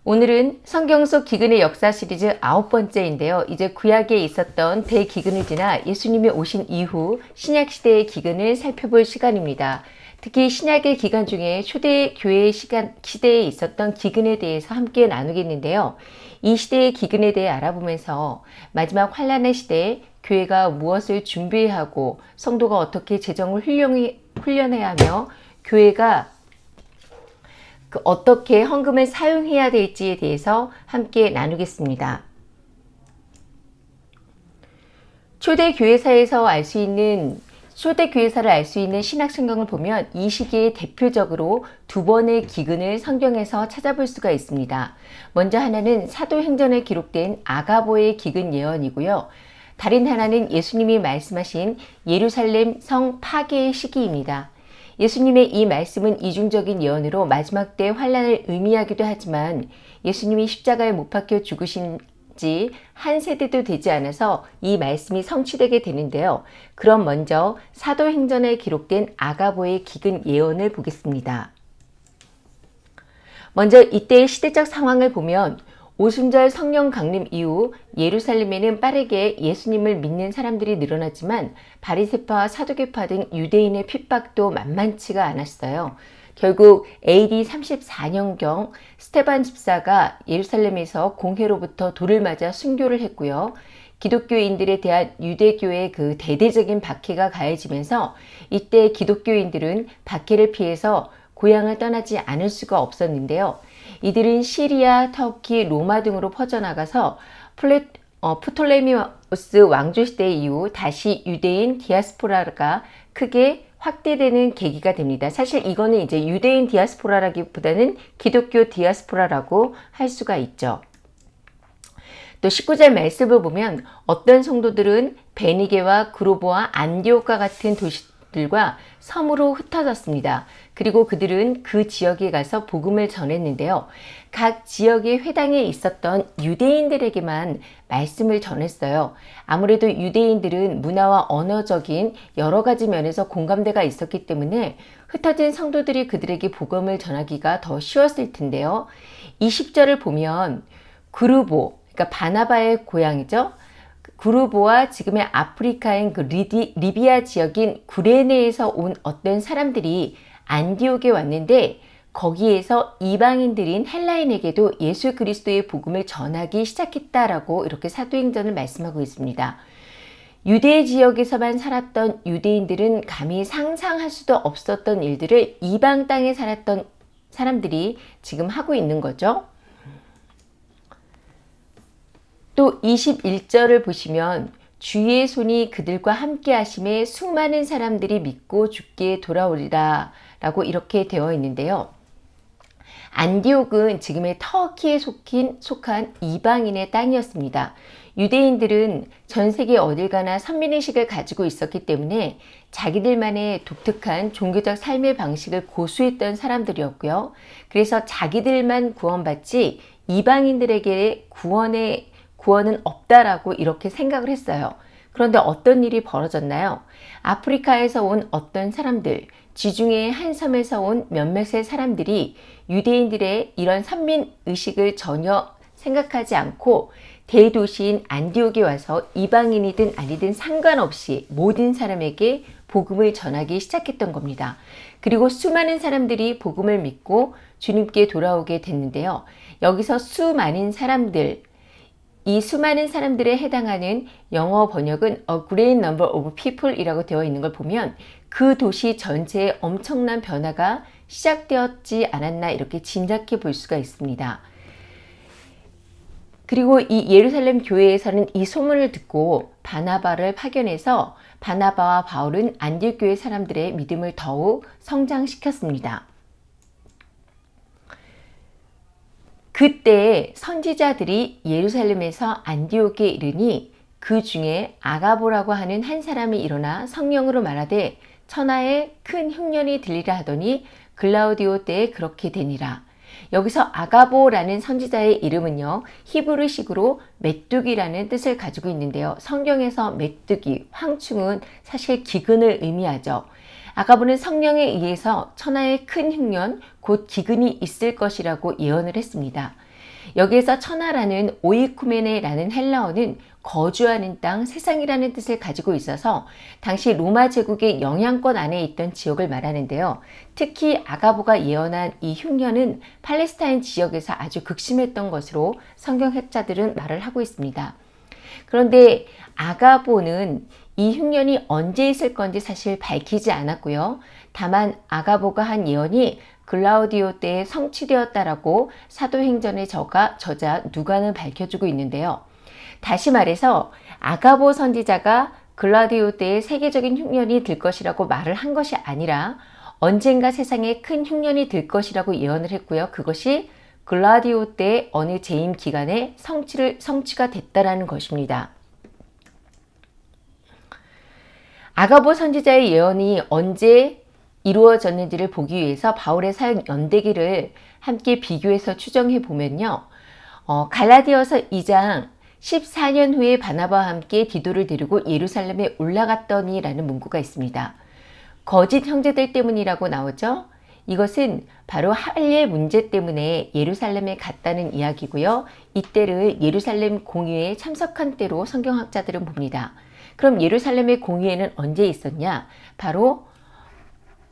오늘은 성경 속 기근의 역사 시리즈 9번째인데요. 이제 구약에 있었던 대기근을 지나 예수님이 오신 이후 신약시대의 기근을 살펴볼 시간입니다. 특히 신약의 기간 중에 초대 교회 시대에 있었던 기근에 대해서 함께 나누겠는데요. 이 시대의 기근에 대해 알아보면서 마지막 환란의 시대에 교회가 무엇을 준비해야 하고 성도가 어떻게 재정을 훈련해야 하며 교회가 어떻게 헌금을 사용해야 될지에 대해서 함께 나누겠습니다. 초대교회사를 알 수 있는 신약성경을 보면 이 시기에 대표적으로 두 번의 기근을 성경에서 찾아볼 수가 있습니다. 먼저 하나는 사도행전에 기록된 아가보의 기근 예언이고요. 다른 하나는 예수님이 말씀하신 예루살렘 성 파괴의 시기입니다. 예수님의 이 말씀은 이중적인 예언으로 마지막 때 환란을 의미하기도 하지만 예수님이 십자가에 못 박혀 죽으신 지 한 세대도 되지 않아서 이 말씀이 성취되게 되는데요. 그럼 먼저 사도행전에 기록된 아가보의 기근 예언을 보겠습니다. 먼저 이때의 시대적 상황을 보면 오순절 성령 강림 이후 예루살렘에는 빠르게 예수님을 믿는 사람들이 늘어났지만 바리새파와 사두개파 등 유대인의 핍박도 만만치가 않았어요. 결국 AD 34년경 스테반 집사가 예루살렘에서 공회로부터 돌을 맞아 순교를 했고요. 기독교인들에 대한 유대교의 그 대대적인 박해가 가해지면서 이때 기독교인들은 박해를 피해서 고향을 떠나지 않을 수가 없었는데요. 이들은 시리아, 터키, 로마 등으로 퍼져나가서 프톨레미우스 왕조 시대 이후 다시 유대인 디아스포라가 크게 확대되는 계기가 됩니다. 사실 이거는 이제 유대인 디아스포라라기보다는 기독교 디아스포라라고 할 수가 있죠. 또 19절 말씀을 보면 어떤 성도들은 베니게와 그로보와 안디옥과 같은 도시들과 섬으로 흩어졌습니다. 그리고 그들은 그 지역에 가서 복음을 전했는데요. 각 지역의 회당에 있었던 유대인들에게만 말씀을 전했어요. 아무래도 유대인들은 문화와 언어적인 여러 가지 면에서 공감대가 있었기 때문에 흩어진 성도들이 그들에게 복음을 전하기가 더 쉬웠을 텐데요. 20절을 보면 그루보, 그러니까 바나바의 고향이죠. 구르보와 지금의 아프리카인 그 리비아 지역인 구레네에서 온 어떤 사람들이 안디옥에 왔는데 거기에서 이방인들인 헬라인에게도 예수 그리스도의 복음을 전하기 시작했다라고 이렇게 사도행전을 말씀하고 있습니다. 유대 지역에서만 살았던 유대인들은 감히 상상할 수도 없었던 일들을 이방 땅에 살았던 사람들이 지금 하고 있는 거죠. 또 21절을 보시면 주의 손이 그들과 함께 하심에 수많은 사람들이 믿고 주께 돌아오리라 라고 이렇게 되어 있는데요. 안디옥은 지금의 터키에 속한 이방인의 땅이었습니다. 유대인들은 전 세계 어딜 가나 선민의식을 가지고 있었기 때문에 자기들만의 독특한 종교적 삶의 방식을 고수했던 사람들이었고요. 그래서 자기들만 구원받지 이방인들에게 구원은 없다라고 이렇게 생각을 했어요. 그런데 어떤 일이 벌어졌나요? 아프리카에서 온 어떤 사람들, 지중해의 한 섬에서 온 몇몇의 사람들이 유대인들의 이런 선민의식을 전혀 생각하지 않고 대도시인 안디옥에 와서 이방인이든 아니든 상관없이 모든 사람에게 복음을 전하기 시작했던 겁니다. 그리고 수많은 사람들이 복음을 믿고 주님께 돌아오게 됐는데요. 여기서 수많은 사람들, 이 수많은 사람들에 해당하는 영어 번역은 A great number of people 이라고 되어 있는 걸 보면 그 도시 전체에 엄청난 변화가 시작되었지 않았나 이렇게 짐작해 볼 수가 있습니다. 그리고 이 예루살렘 교회에서는 이 소문을 듣고 바나바를 파견해서 바나바와 바울은 안디옥 교회 사람들의 믿음을 더욱 성장시켰습니다. 그때 선지자들이 예루살렘에서 안디옥에 이르니 그 중에 아가보라고 하는 한 사람이 일어나 성령으로 말하되 천하에 큰 흉년이 들리라 하더니 글라우디오 때에 그렇게 되니라. 여기서 아가보라는 선지자의 이름은요, 히브리식으로 메뚜기라는 뜻을 가지고 있는데요. 성경에서 메뚜기, 황충은 사실 기근을 의미하죠. 아가보는 성령에 의해서 천하에 큰 흉년, 곧 기근이 있을 것이라고 예언을 했습니다. 여기에서 천하라는 오이쿠메네라는 헬라어는 거주하는 땅, 세상이라는 뜻을 가지고 있어서 당시 로마 제국의 영향권 안에 있던 지역을 말하는데요. 특히 아가보가 예언한 이 흉년은 팔레스타인 지역에서 아주 극심했던 것으로 성경학자들은 말을 하고 있습니다. 그런데 아가보는 이 흉년이 언제 있을 건지 사실 밝히지 않았고요. 다만 아가보가 한 예언이 글라우디오 때에 성취되었다라고 사도행전의 저자 누가는 밝혀주고 있는데요. 다시 말해서 아가보 선지자가 글라우디오 때에 세계적인 흉년이 들 것이라고 말을 한 것이 아니라 언젠가 세상에 큰 흉년이 들 것이라고 예언을 했고요. 그것이 글라우디오 때 어느 재임 기간에 성취가 됐다라는 것입니다. 아가보 선지자의 예언이 언제 이루어졌는지를 보기 위해서 바울의 사역 연대기를 함께 비교해서 추정해 보면요. 갈라디아서 2장 14년 후에 바나바와 함께 디도를 데리고 예루살렘에 올라갔더니 라는 문구가 있습니다. 거짓 형제들 때문이라고 나오죠. 이것은 바로 할례 문제 때문에 예루살렘에 갔다는 이야기고요. 이때를 예루살렘 공의회에 참석한 때로 성경학자들은 봅니다. 그럼 예루살렘의 공의회는 언제 있었냐? 바로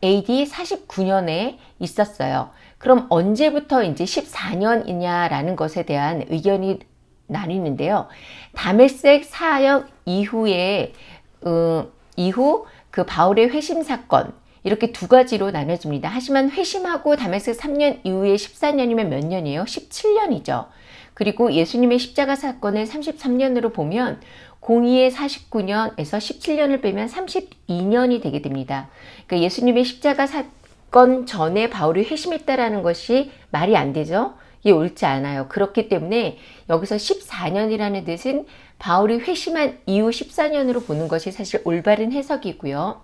AD 49년에 있었어요. 그럼 언제부터 이제 14년이냐라는 것에 대한 의견이 나뉘는데요. 다메섹 사역 이후 그 바울의 회심 사건 이렇게 두 가지로 나눠집니다. 하지만 회심하고 다메섹 3년 이후에 14년이면 몇 년이에요? 17년이죠. 그리고 예수님의 십자가 사건을 33년으로 보면 공의의 49년에서 17년을 빼면 32년이 되게 됩니다. 그러니까 예수님의 십자가 사건 전에 바울이 회심했다라는 것이 말이 안 되죠. 이게 옳지 않아요. 그렇기 때문에 여기서 14년이라는 뜻은 바울이 회심한 이후 14년으로 보는 것이 사실 올바른 해석이고요.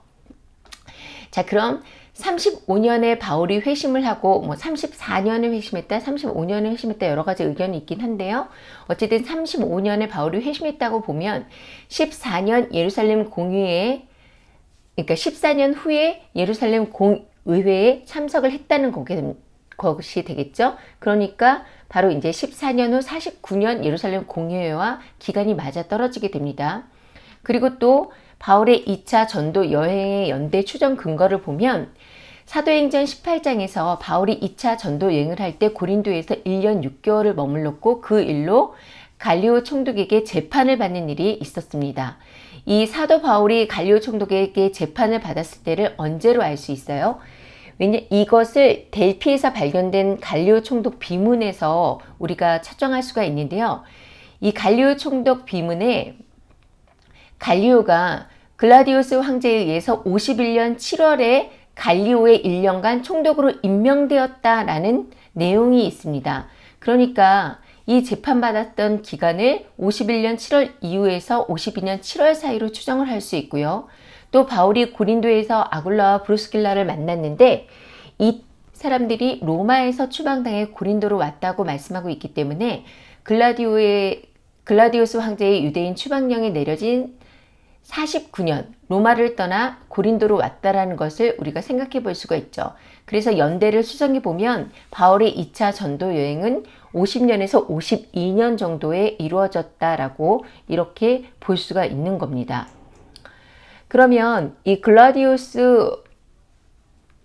자, 그럼 35년에 바울이 회심을 하고 34년에 회심했다, 35년에 회심했다 여러 가지 의견이 있긴 한데요. 어쨌든 35년에 바울이 회심했다고 보면 14년 예루살렘 공의회에 그러니까 14년 후에 예루살렘 공의회에 참석을 했다는 것이 되겠죠. 그러니까 바로 이제 14년 후 49년 예루살렘 공의회와 기간이 맞아 떨어지게 됩니다. 그리고 또 바울의 2차 전도 여행의 연대 추정 근거를 보면 사도행전 18장에서 바울이 2차 전도 여행을 할 때 고린도에서 1년 6개월을 머물렀고 그 일로 갈리오 총독에게 재판을 받는 일이 있었습니다. 이 사도 바울이 갈리오 총독에게 재판을 받았을 때를 언제로 알 수 있어요? 왜냐 이것을 델피에서 발견된 갈리오 총독 비문에서 우리가 찾정할 수가 있는데요. 이 갈리오 총독 비문에 갈리오가 글라디우스 황제에 의해서 51년 7월에 갈리오의 1년간 총독으로 임명되었다라는 내용이 있습니다. 그러니까 이 재판받았던 기간을 51년 7월 이후에서 52년 7월 사이로 추정을 할 수 있고요. 또 바울이 고린도에서 아굴라와 브루스길라를 만났는데 이 사람들이 로마에서 추방당해 고린도로 왔다고 말씀하고 있기 때문에 글라디우스 황제의 유대인 추방령이 내려진 49년 로마를 떠나 고린도로 왔다라는 것을 우리가 생각해 볼 수가 있죠. 그래서 연대를 수정해 보면 바울의 2차 전도 여행은 50년에서 52년 정도에 이루어졌다라고 이렇게 볼 수가 있는 겁니다. 그러면 이 글라디우스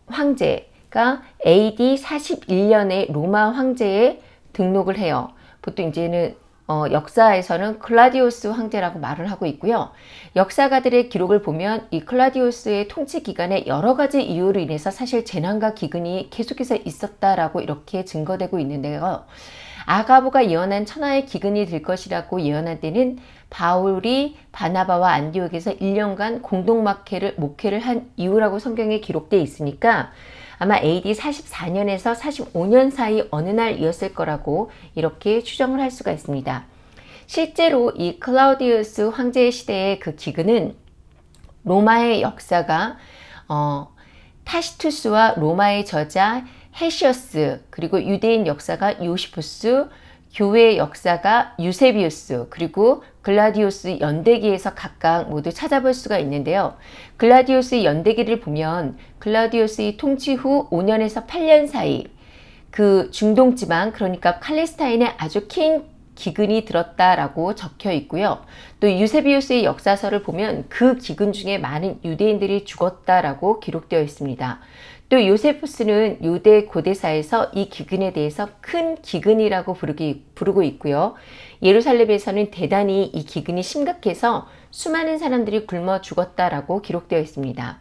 황제가 AD 41년에 로마 황제에 등록을 해요. 보통 이제는 역사에서는 클라디우스 황제라고 말을 하고 있고요. 역사가들의 기록을 보면 이 클라디우스의 통치 기간에 여러 가지 이유로 인해서 사실 재난과 기근이 계속해서 있었다라고 이렇게 증거되고 있는데요. 아가보가 예언한 천하의 기근이 들 것이라고 예언한 때는 바울이 바나바와 안디옥에서 1년간 공동 목회를 한 이후라고 성경에 기록되어 있으니까 아마 AD 44년에서 45년 사이 어느 날이었을 거라고 이렇게 추정을 할 수가 있습니다. 실제로 이 클라우디우스 황제의 시대의 그 기근은 로마의 역사가 타시투스와 로마의 저자 헤시어스 그리고 유대인 역사가 요시푸스 교회의 역사가 유세비우스 그리고 글라디우스 연대기에서 각각 모두 찾아볼 수가 있는데요. 글라디우스 연대기를 보면 글라디우스의 통치 후 5년에서 8년 사이 그 중동 지방, 그러니까 팔레스타인에 아주 큰 기근이 들었다라고 적혀 있고요. 또 유세비우스의 역사서를 보면 그 기근 중에 많은 유대인들이 죽었다라고 기록되어 있습니다. 또 요세푸스는 유대 고대사에서 이 기근에 대해서 큰 기근이라고 부르고 있고요. 예루살렘에서는 대단히 이 기근이 심각해서 수많은 사람들이 굶어 죽었다라고 기록되어 있습니다.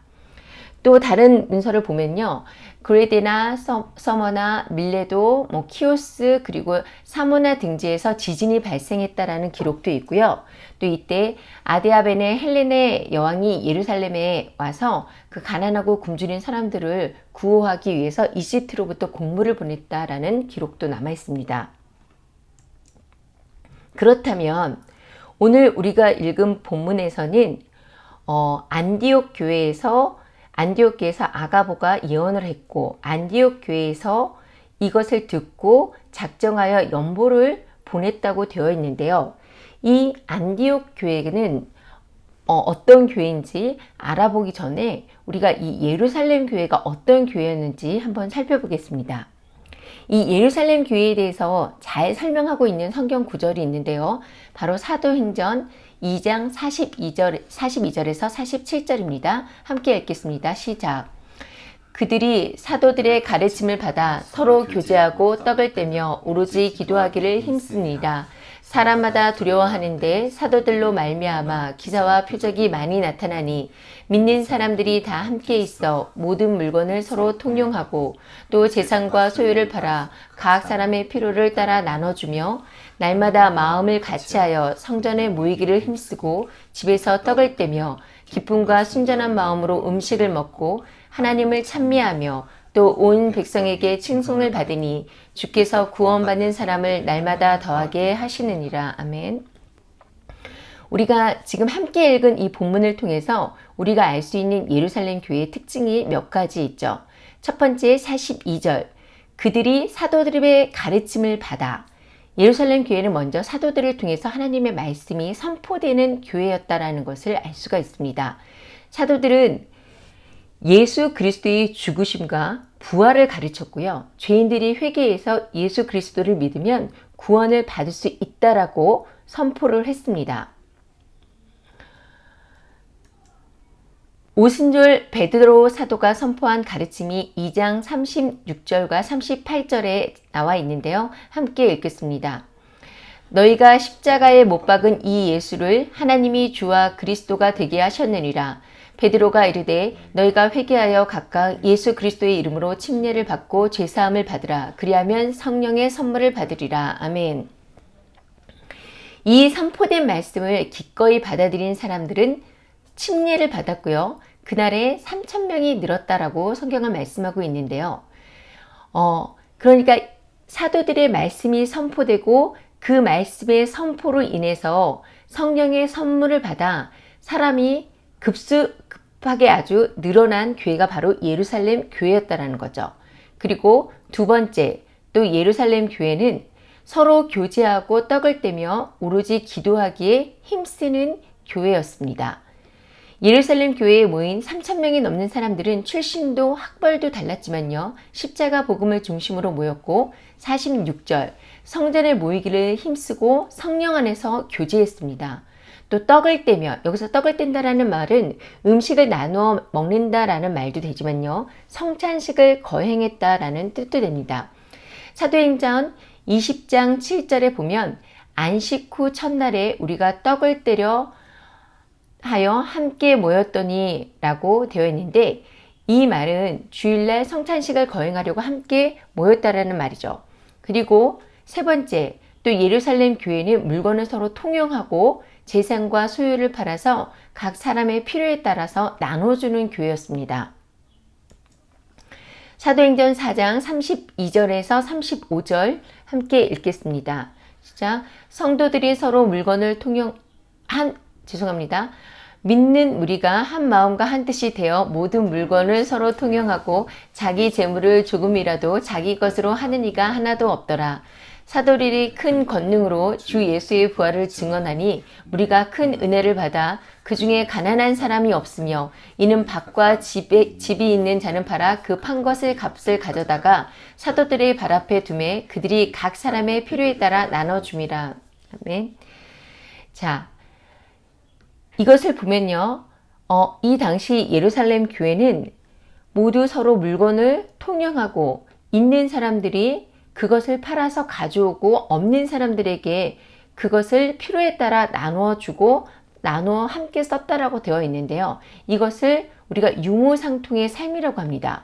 또 다른 문서를 보면요. 그레데나, 서머나, 밀레도, 키오스, 그리고 사모나 등지에서 지진이 발생했다라는 기록도 있고요. 또 이때 아데아벤의 헬레네 여왕이 예루살렘에 와서 그 가난하고 굶주린 사람들을 구호하기 위해서 이집트로부터 곡물을 보냈다라는 기록도 남아 있습니다. 그렇다면 오늘 우리가 읽은 본문에서는 안디옥 교회에서 아가보가 예언을 했고 안디옥 교회에서 이것을 듣고 작정하여 연보를 보냈다고 되어 있는데요. 이 안디옥 교회는 어떤 교회인지 알아보기 전에 우리가 이 예루살렘 교회가 어떤 교회였는지 한번 살펴보겠습니다. 이 예루살렘 교회에 대해서 잘 설명하고 있는 성경 구절이 있는데요. 바로 사도행전 2장 42절에서 47절입니다. 함께 읽겠습니다. 시작. 그들이 사도들의 가르침을 받아 서로 교제하고 떡을 떼며 오로지 기도하기를 힘쓰니라. 사람마다 두려워하는데 사도들로 말미암아 기사와 표적이 많이 나타나니 믿는 사람들이 다 함께 있어 모든 물건을 서로 통용하고 또 재산과 소유를 팔아 각 사람의 필요를 따라 나눠주며 날마다 마음을 같이하여 성전에 모이기를 힘쓰고 집에서 떡을 떼며 기쁨과 순전한 마음으로 음식을 먹고 하나님을 찬미하며 또 온 백성에게 칭송을 받으니 주께서 구원받는 사람을 날마다 더하게 하시느니라. 아멘. 우리가 지금 함께 읽은 이 본문을 통해서 우리가 알 수 있는 예루살렘 교회의 특징이 몇 가지 있죠. 첫 번째 42절. 그들이 사도들의 가르침을 받아. 예루살렘 교회는 먼저 사도들을 통해서 하나님의 말씀이 선포되는 교회였다라는 것을 알 수가 있습니다. 사도들은 예수 그리스도의 죽으심과 부활을 가르쳤고요. 죄인들이 회개해서 예수 그리스도를 믿으면 구원을 받을 수 있다라고 선포를 했습니다. 오순절 베드로 사도가 선포한 가르침이 2장 36절과 38절에 나와 있는데요. 함께 읽겠습니다. 너희가 십자가에 못 박은 이 예수를 하나님이 주와 그리스도가 되게 하셨느니라. 베드로가 이르되 너희가 회개하여 각각 예수 그리스도의 이름으로 침례를 받고 죄사함을 받으라. 그리하면 성령의 선물을 받으리라. 아멘. 이 선포된 말씀을 기꺼이 받아들인 사람들은 침례를 받았고요. 그날에 3,000명이 늘었다라고 성경은 말씀하고 있는데요. 그러니까 사도들의 말씀이 선포되고 그 말씀의 선포로 인해서 성령의 선물을 받아 사람이 급하게 아주 늘어난 교회가 바로 예루살렘 교회였다라는 거죠. 그리고 두 번째, 또 예루살렘 교회는 서로 교제하고 떡을 떼며 오로지 기도하기에 힘쓰는 교회였습니다. 예루살렘 교회에 모인 3,000명이 넘는 사람들은 출신도 학벌도 달랐지만요. 십자가 복음을 중심으로 모였고 46절, 성전에 모이기를 힘쓰고 성령 안에서 교제했습니다. 또 떡을 떼며, 여기서 떡을 뗀다라는 말은 음식을 나누어 먹는다라는 말도 되지만요. 성찬식을 거행했다라는 뜻도 됩니다. 사도행전 20장 7절에 보면 안식 후 첫날에 우리가 떡을 떼려 하여 함께 모였더니 라고 되어 있는데 이 말은 주일날 성찬식을 거행하려고 함께 모였다라는 말이죠. 그리고 세 번째, 또 예루살렘 교회는 물건을 서로 통용하고 재산과 소유를 팔아서 각 사람의 필요에 따라서 나눠주는 교회였습니다. 사도행전 4장 32절에서 35절 함께 읽겠습니다. 자, 성도들이 서로 물건을 믿는 무리가 한 마음과 한 뜻이 되어 모든 물건을 서로 통용하고 자기 재물을 조금이라도 자기 것으로 하는 이가 하나도 없더라. 사도들이 큰 권능으로 주 예수의 부활을 증언하니 우리가 큰 은혜를 받아 그 중에 가난한 사람이 없으며 이는 밭과 집이 있는 자는 팔아 그 판 것의 값을 가져다가 사도들의 발 앞에 두매 그들이 각 사람의 필요에 따라 나눠줌이라. 아멘. 자, 이것을 보면요. 이 당시 예루살렘 교회는 모두 서로 물건을 통용하고 있는 사람들이 그것을 팔아서 가져오고 없는 사람들에게 그것을 필요에 따라 나누어주고 나누어 함께 썼다라고 되어 있는데요. 이것을 우리가 유무상통의 삶이라고 합니다.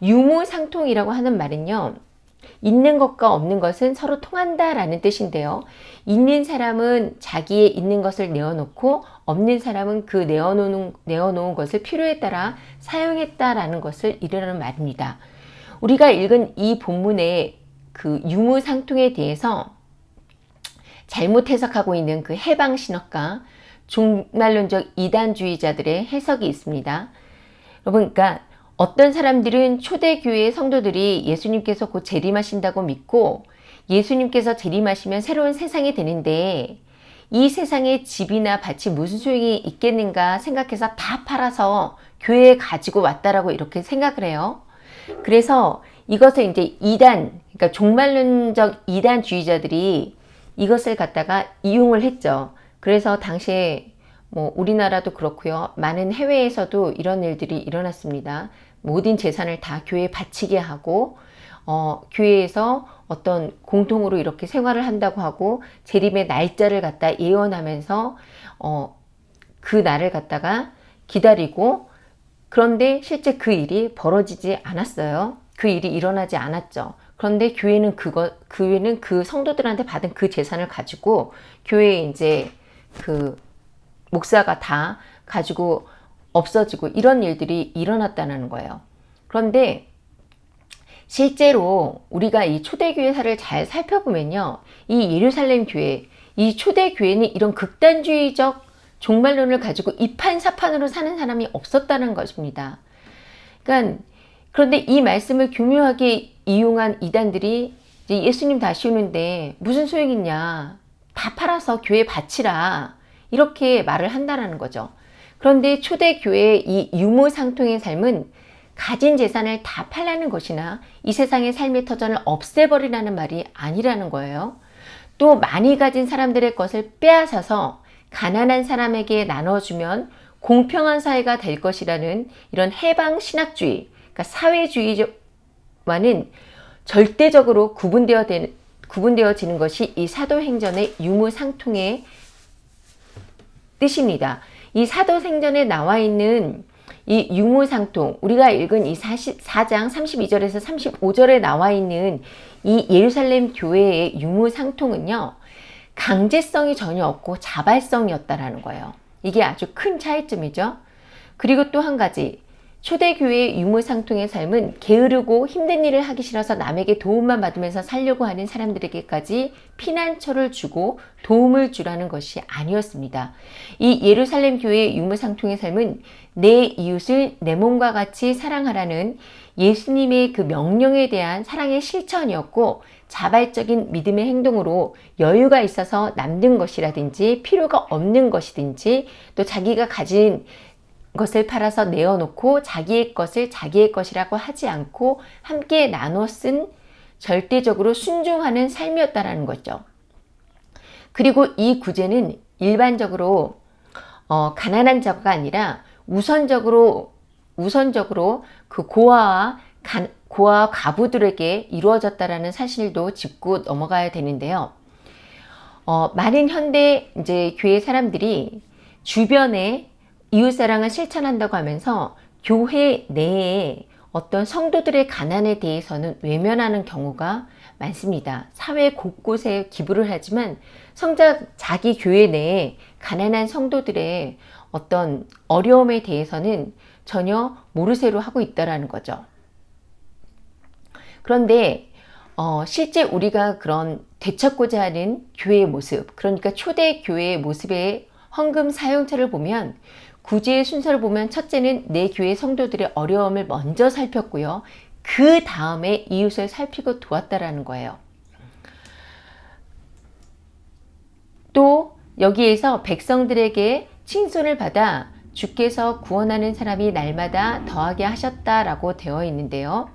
유무상통이라고 하는 말은요. 있는 것과 없는 것은 서로 통한다라는 뜻인데요. 있는 사람은 자기의 있는 것을 내어놓고 없는 사람은 그 내어놓은 것을 필요에 따라 사용했다라는 것을 이르는 말입니다. 우리가 읽은 이 본문의 그 유무상통에 대해서 잘못 해석하고 있는 그 해방신학과 종말론적 이단주의자들의 해석이 있습니다. 여러분, 그러니까 어떤 사람들은 초대교회의 성도들이 예수님께서 곧 재림하신다고 믿고 예수님께서 재림하시면 새로운 세상이 되는데 이 세상에 집이나 밭이 무슨 소용이 있겠는가 생각해서 다 팔아서 교회에 가지고 왔다라고 이렇게 생각을 해요. 그래서 이것을 이제 그러니까 종말론적 이단주의자들이 이것을 갖다가 이용을 했죠. 그래서 당시에 우리나라도 그렇고요. 많은 해외에서도 이런 일들이 일어났습니다. 모든 재산을 다 교회에 바치게 하고 교회에서 어떤 공통으로 이렇게 생활을 한다고 하고 재림의 날짜를 갖다 예언하면서 그 날을 갖다가 기다리고 그런데 실제 그 일이 벌어지지 않았어요. 그 일이 일어나지 않았죠. 그런데 교회는 그 성도들한테 받은 그 재산을 가지고 교회에 이제 그 목사가 다 가지고 없어지고 이런 일들이 일어났다는 거예요. 그런데 실제로 우리가 이 초대교회사를 잘 살펴보면요. 이 예루살렘 교회, 이 초대교회는 이런 극단주의적 종말론을 가지고 이판사판으로 사는 사람이 없었다는 것입니다. 그런데 이 말씀을 교묘하게 이용한 이단들이 이제 예수님 다시 오는데 무슨 소용이 있냐. 다 팔아서 교회에 바치라. 이렇게 말을 한다는 거죠. 그런데 초대교회의 이 유무상통의 삶은 가진 재산을 다 팔라는 것이나 이 세상의 삶의 터전을 없애버리라는 말이 아니라는 거예요. 또 많이 가진 사람들의 것을 빼앗아서 가난한 사람에게 나눠주면 공평한 사회가 될 것이라는 이런 해방신학주의, 그러니까 사회주의와는 절대적으로 구분되어지는 것이 이 사도행전의 유무상통의 뜻입니다. 이 사도행전에 나와 있는 이 유무상통, 우리가 읽은 이 4장 32절에서 35절에 나와 있는 이 예루살렘 교회의 유무상통은요, 강제성이 전혀 없고 자발성이었다라는 거예요. 이게 아주 큰 차이점이죠. 그리고 또 한 가지, 초대교회의 유무상통의 삶은 게으르고 힘든 일을 하기 싫어서 남에게 도움만 받으면서 살려고 하는 사람들에게까지 피난처를 주고 도움을 주라는 것이 아니었습니다. 이 예루살렘 교회의 유무상통의 삶은 내 이웃을 내 몸과 같이 사랑하라는 예수님의 그 명령에 대한 사랑의 실천이었고, 자발적인 믿음의 행동으로 여유가 있어서 남는 것이라든지 필요가 없는 것이든지 또 자기가 가진 것을 팔아서 내어놓고 자기의 것을 자기의 것이라고 하지 않고 함께 나눠 쓴 절대적으로 순종하는 삶이었다라는 거죠. 그리고 이 구제는 일반적으로 가난한 자가 아니라 우선적으로 그 고아와 과부들에게 이루어졌다라는 사실도 짚고 넘어가야 되는데요. 많은 현대 이제 교회 사람들이 주변에 이웃사랑을 실천한다고 하면서 교회 내에 어떤 성도들의 가난에 대해서는 외면하는 경우가 많습니다. 사회 곳곳에 기부를 하지만 자기 교회 내에 가난한 성도들의 어떤 어려움에 대해서는 전혀 모르쇠로 하고 있다는 거죠. 그런데 실제 우리가 그런 되찾고자 하는 교회의 모습, 그러니까 초대 교회의 모습의 헌금 사용처를 보면 구제의 순서를 보면 첫째는 내 교회 성도들의 어려움을 먼저 살폈고요. 그 다음에 이웃을 살피고 도왔다라는 거예요. 또 여기에서 백성들에게 칭송을 받아 주께서 구원하는 사람이 날마다 더하게 하셨다라고 되어 있는데요.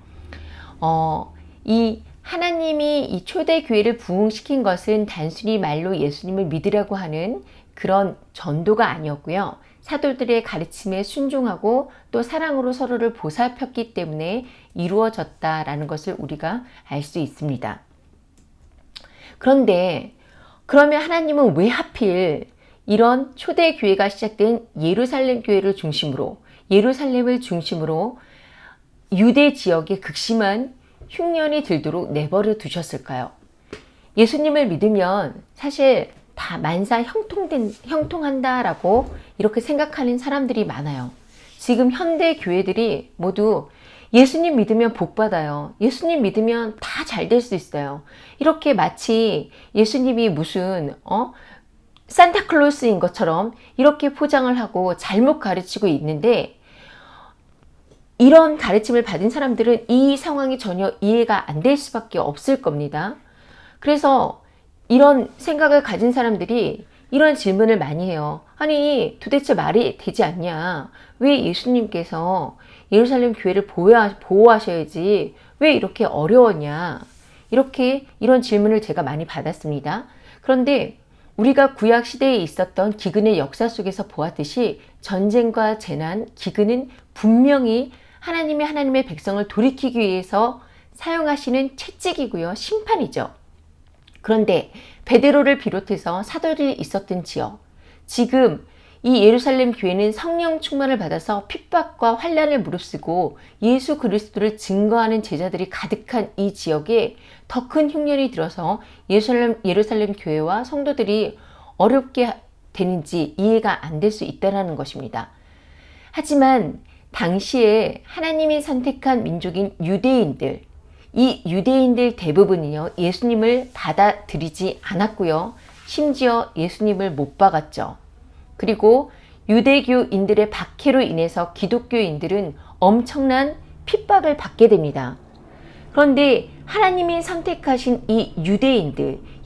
이 하나님이 이 초대교회를 부흥시킨 것은 단순히 말로 예수님을 믿으라고 하는 그런 전도가 아니었고요. 사도들의 가르침에 순종하고 또 사랑으로 서로를 보살폈기 때문에 이루어졌다라는 것을 우리가 알 수 있습니다. 그런데 그러면 하나님은 왜 하필 이런 초대교회가 시작된 예루살렘 교회를 중심으로, 예루살렘을 중심으로 유대 지역에 극심한 흉년이 들도록 내버려 두셨을까요? 예수님을 믿으면 사실 다 만사 형통한다라고 이렇게 생각하는 사람들이 많아요. 지금 현대 교회들이 모두 예수님 믿으면 복 받아요. 예수님 믿으면 다 잘 될 수 있어요. 이렇게 마치 예수님이 무슨 산타클로스인 것처럼 이렇게 포장을 하고 잘못 가르치고 있는데, 이런 가르침을 받은 사람들은 이 상황이 전혀 이해가 안 될 수밖에 없을 겁니다. 그래서 이런 생각을 가진 사람들이 이런 질문을 많이 해요. 아니, 도대체 말이 되지 않냐? 왜 예수님께서 예루살렘 교회를 보호하셔야지 왜 이렇게 어려웠냐? 이런 질문을 제가 많이 받았습니다. 그런데 우리가 구약 시대에 있었던 기근의 역사 속에서 보았듯이 전쟁과 재난, 기근은 분명히 하나님의 백성을 돌이키기 위해서 사용하시는 채찍이고요. 심판이죠. 그런데 베드로를 비롯해서 사도들이 있었던 지역, 지금 이 예루살렘 교회는 성령 충만을 받아서 핍박과 환난을 무릅쓰고 예수 그리스도를 증거하는 제자들이 가득한 이 지역에 더 큰 흉년이 들어서 예루살렘 교회와 성도들이 어렵게 되는지 이해가 안 될 수 있다는 것입니다. 하지만 당시에 하나님이 선택한 민족인 유대인들, 이 유대인들 대부분이요, 예수님을 받아들이지 않았고요. 심지어 예수님을 못 박았죠. 그리고 유대교인들의 박해로 인해서 기독교인들은 엄청난 핍박을 받게 됩니다. 그런데 하나님이 선택하신 이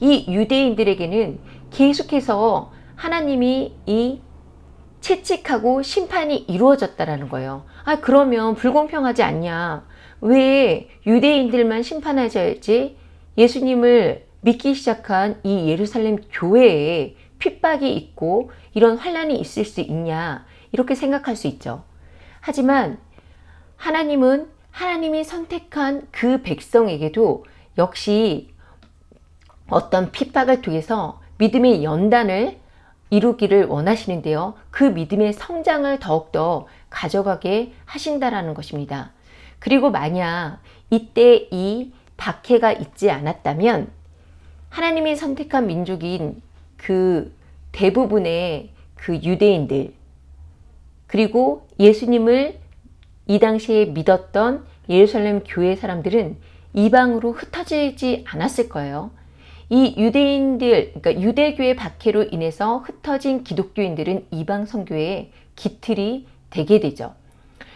유대인들에게는 계속해서 하나님이 이 채찍하고 심판이 이루어졌다라는 거예요. 그러면 불공평하지 않냐? 왜 유대인들만 심판하셔야지 예수님을 믿기 시작한 이 예루살렘 교회에 핍박이 있고 이런 환난이 있을 수 있냐? 이렇게 생각할 수 있죠. 하지만 하나님이 선택한 그 백성에게도 역시 어떤 핍박을 통해서 믿음의 연단을 이루기를 원하시는데요. 그 믿음의 성장을 더욱더 가져가게 하신다라는 것입니다. 그리고 만약 이때 이 박해가 있지 않았다면 하나님이 선택한 민족인 그 대부분의 그 유대인들, 그리고 예수님을 이 당시에 믿었던 예루살렘 교회 사람들은 이방으로 흩어지지 않았을 거예요. 이 유대인들, 그러니까 유대교의 박해로 인해서 흩어진 기독교인들은 이방 선교의 기틀이 되게 되죠.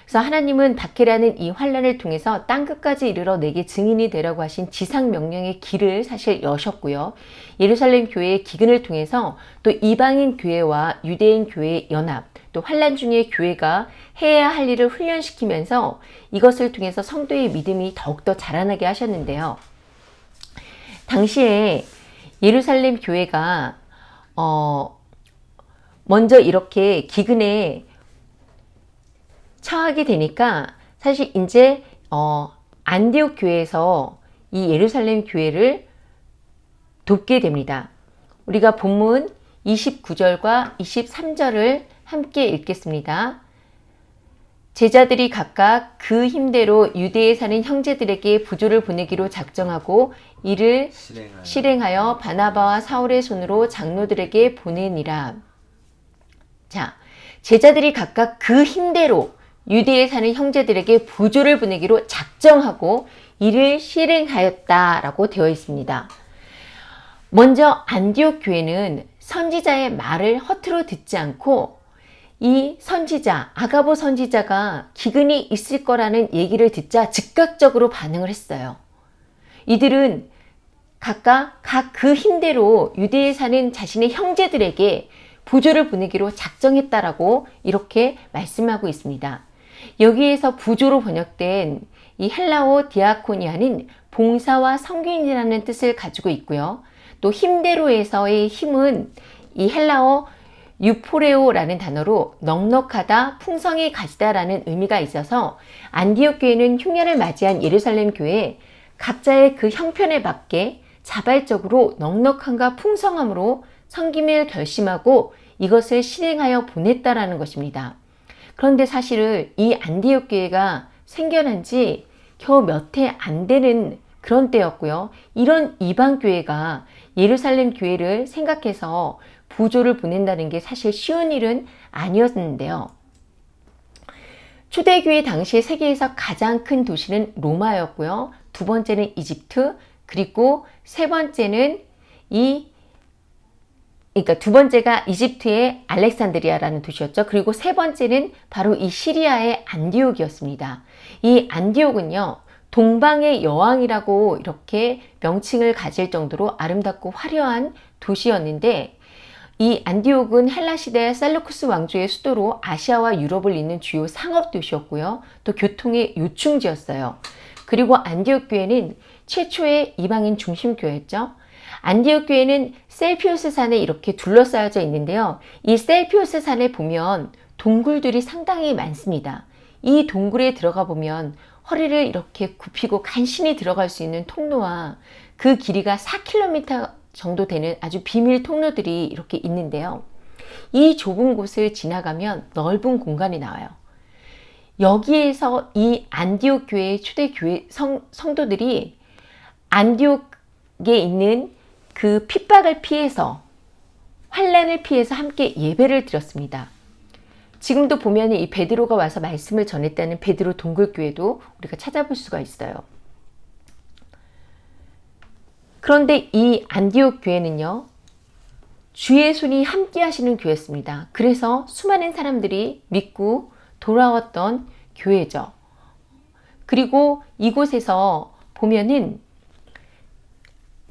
그래서 하나님은 박해라는 이 환난을 통해서 땅끝까지 이르러 내게 증인이 되라고 하신 지상 명령의 길을 사실 여셨고요. 예루살렘 교회의 기근을 통해서 또 이방인 교회와 유대인 교회의 연합, 또 환난 중에 교회가 해야 할 일을 훈련시키면서 이것을 통해서 성도의 믿음이 더욱더 자라나게 하셨는데요. 당시에 예루살렘 교회가 먼저 이렇게 기근에 처하게 되니까 사실 이제 안디옥 교회에서 이 예루살렘 교회를 돕게 됩니다. 우리가 본문 29절과 23절을 함께 읽겠습니다. 제자들이 각각 그 힘대로 유대에 사는 형제들에게 부조를 보내기로 작정하고 이를 실행하여 바나바와 사울의 손으로 장로들에게 보내니라. 자, 제자들이 각각 그 힘대로 유대에 사는 형제들에게 부조를 보내기로 작정하고 이를 실행하였다라고 되어 있습니다. 먼저 안디옥 교회는 선지자의 말을 허투루 듣지 않고 이 선지자, 아가보 선지자가 기근이 있을 거라는 얘기를 듣자 즉각적으로 반응을 했어요. 이들은 각각 그 힘대로 유대에 사는 자신의 형제들에게 부조를 보내기로 작정했다라고 이렇게 말씀하고 있습니다. 여기에서 부조로 번역된 이 헬라어 디아코니아는 봉사와 성교인이라는 뜻을 가지고 있고요. 또 힘대로에서의 힘은 이 헬라어 유포레오라는 단어로 넉넉하다, 풍성히 가지다라는 의미가 있어서 안디옥 교회는 흉년을 맞이한 예루살렘 교회에 각자의 그 형편에 맞게 자발적으로 넉넉함과 풍성함으로 섬김을 결심하고 이것을 실행하여 보냈다라는 것입니다. 그런데 사실은 이 안디옥 교회가 생겨난 지 겨우 몇 해 안 되는 그런 때였고요. 이런 이방 교회가 예루살렘 교회를 생각해서 부조를 보낸다는 게 사실 쉬운 일은 아니었는데요. 초대교회 당시 세계에서 가장 큰 도시는 로마였고요. 두 번째는 이집트, 그리고 세 번째는 그러니까 두 번째가 이집트의 알렉산드리아라는 도시였죠. 그리고 세 번째는 바로 이 시리아의 안디옥이었습니다. 이 안디옥은요, 동방의 여왕이라고 이렇게 명칭을 가질 정도로 아름답고 화려한 도시였는데, 이 안디옥은 헬라 시대 셀루쿠스 왕조의 수도로 아시아와 유럽을 잇는 주요 상업 도시였고요. 또 교통의 요충지였어요. 그리고 안디옥 교회는 최초의 이방인 중심 교회였죠. 안디옥 교회는 셀피우스 산에 이렇게 둘러싸여져 있는데요. 이 셀피우스 산에 보면 동굴들이 상당히 많습니다. 이 동굴에 들어가 보면 허리를 이렇게 굽히고 간신히 들어갈 수 있는 통로와 그 길이가 4km 정도 되는 아주 비밀 통로들이 이렇게 있는데요. 이 좁은 곳을 지나가면 넓은 공간이 나와요. 여기에서 이 안디옥 교회의 초대 교회 성도들이 안디옥에 있는 그 핍박을 피해서, 환난을 피해서 함께 예배를 드렸습니다. 지금도 보면 이 베드로가 와서 말씀을 전했다는 베드로 동굴교회도 우리가 찾아볼 수가 있어요. 그런데 이 안디옥 교회는요, 주의 손이 함께 하시는 교회였습니다. 그래서 수많은 사람들이 믿고 돌아왔던 교회죠. 그리고 이곳에서 보면은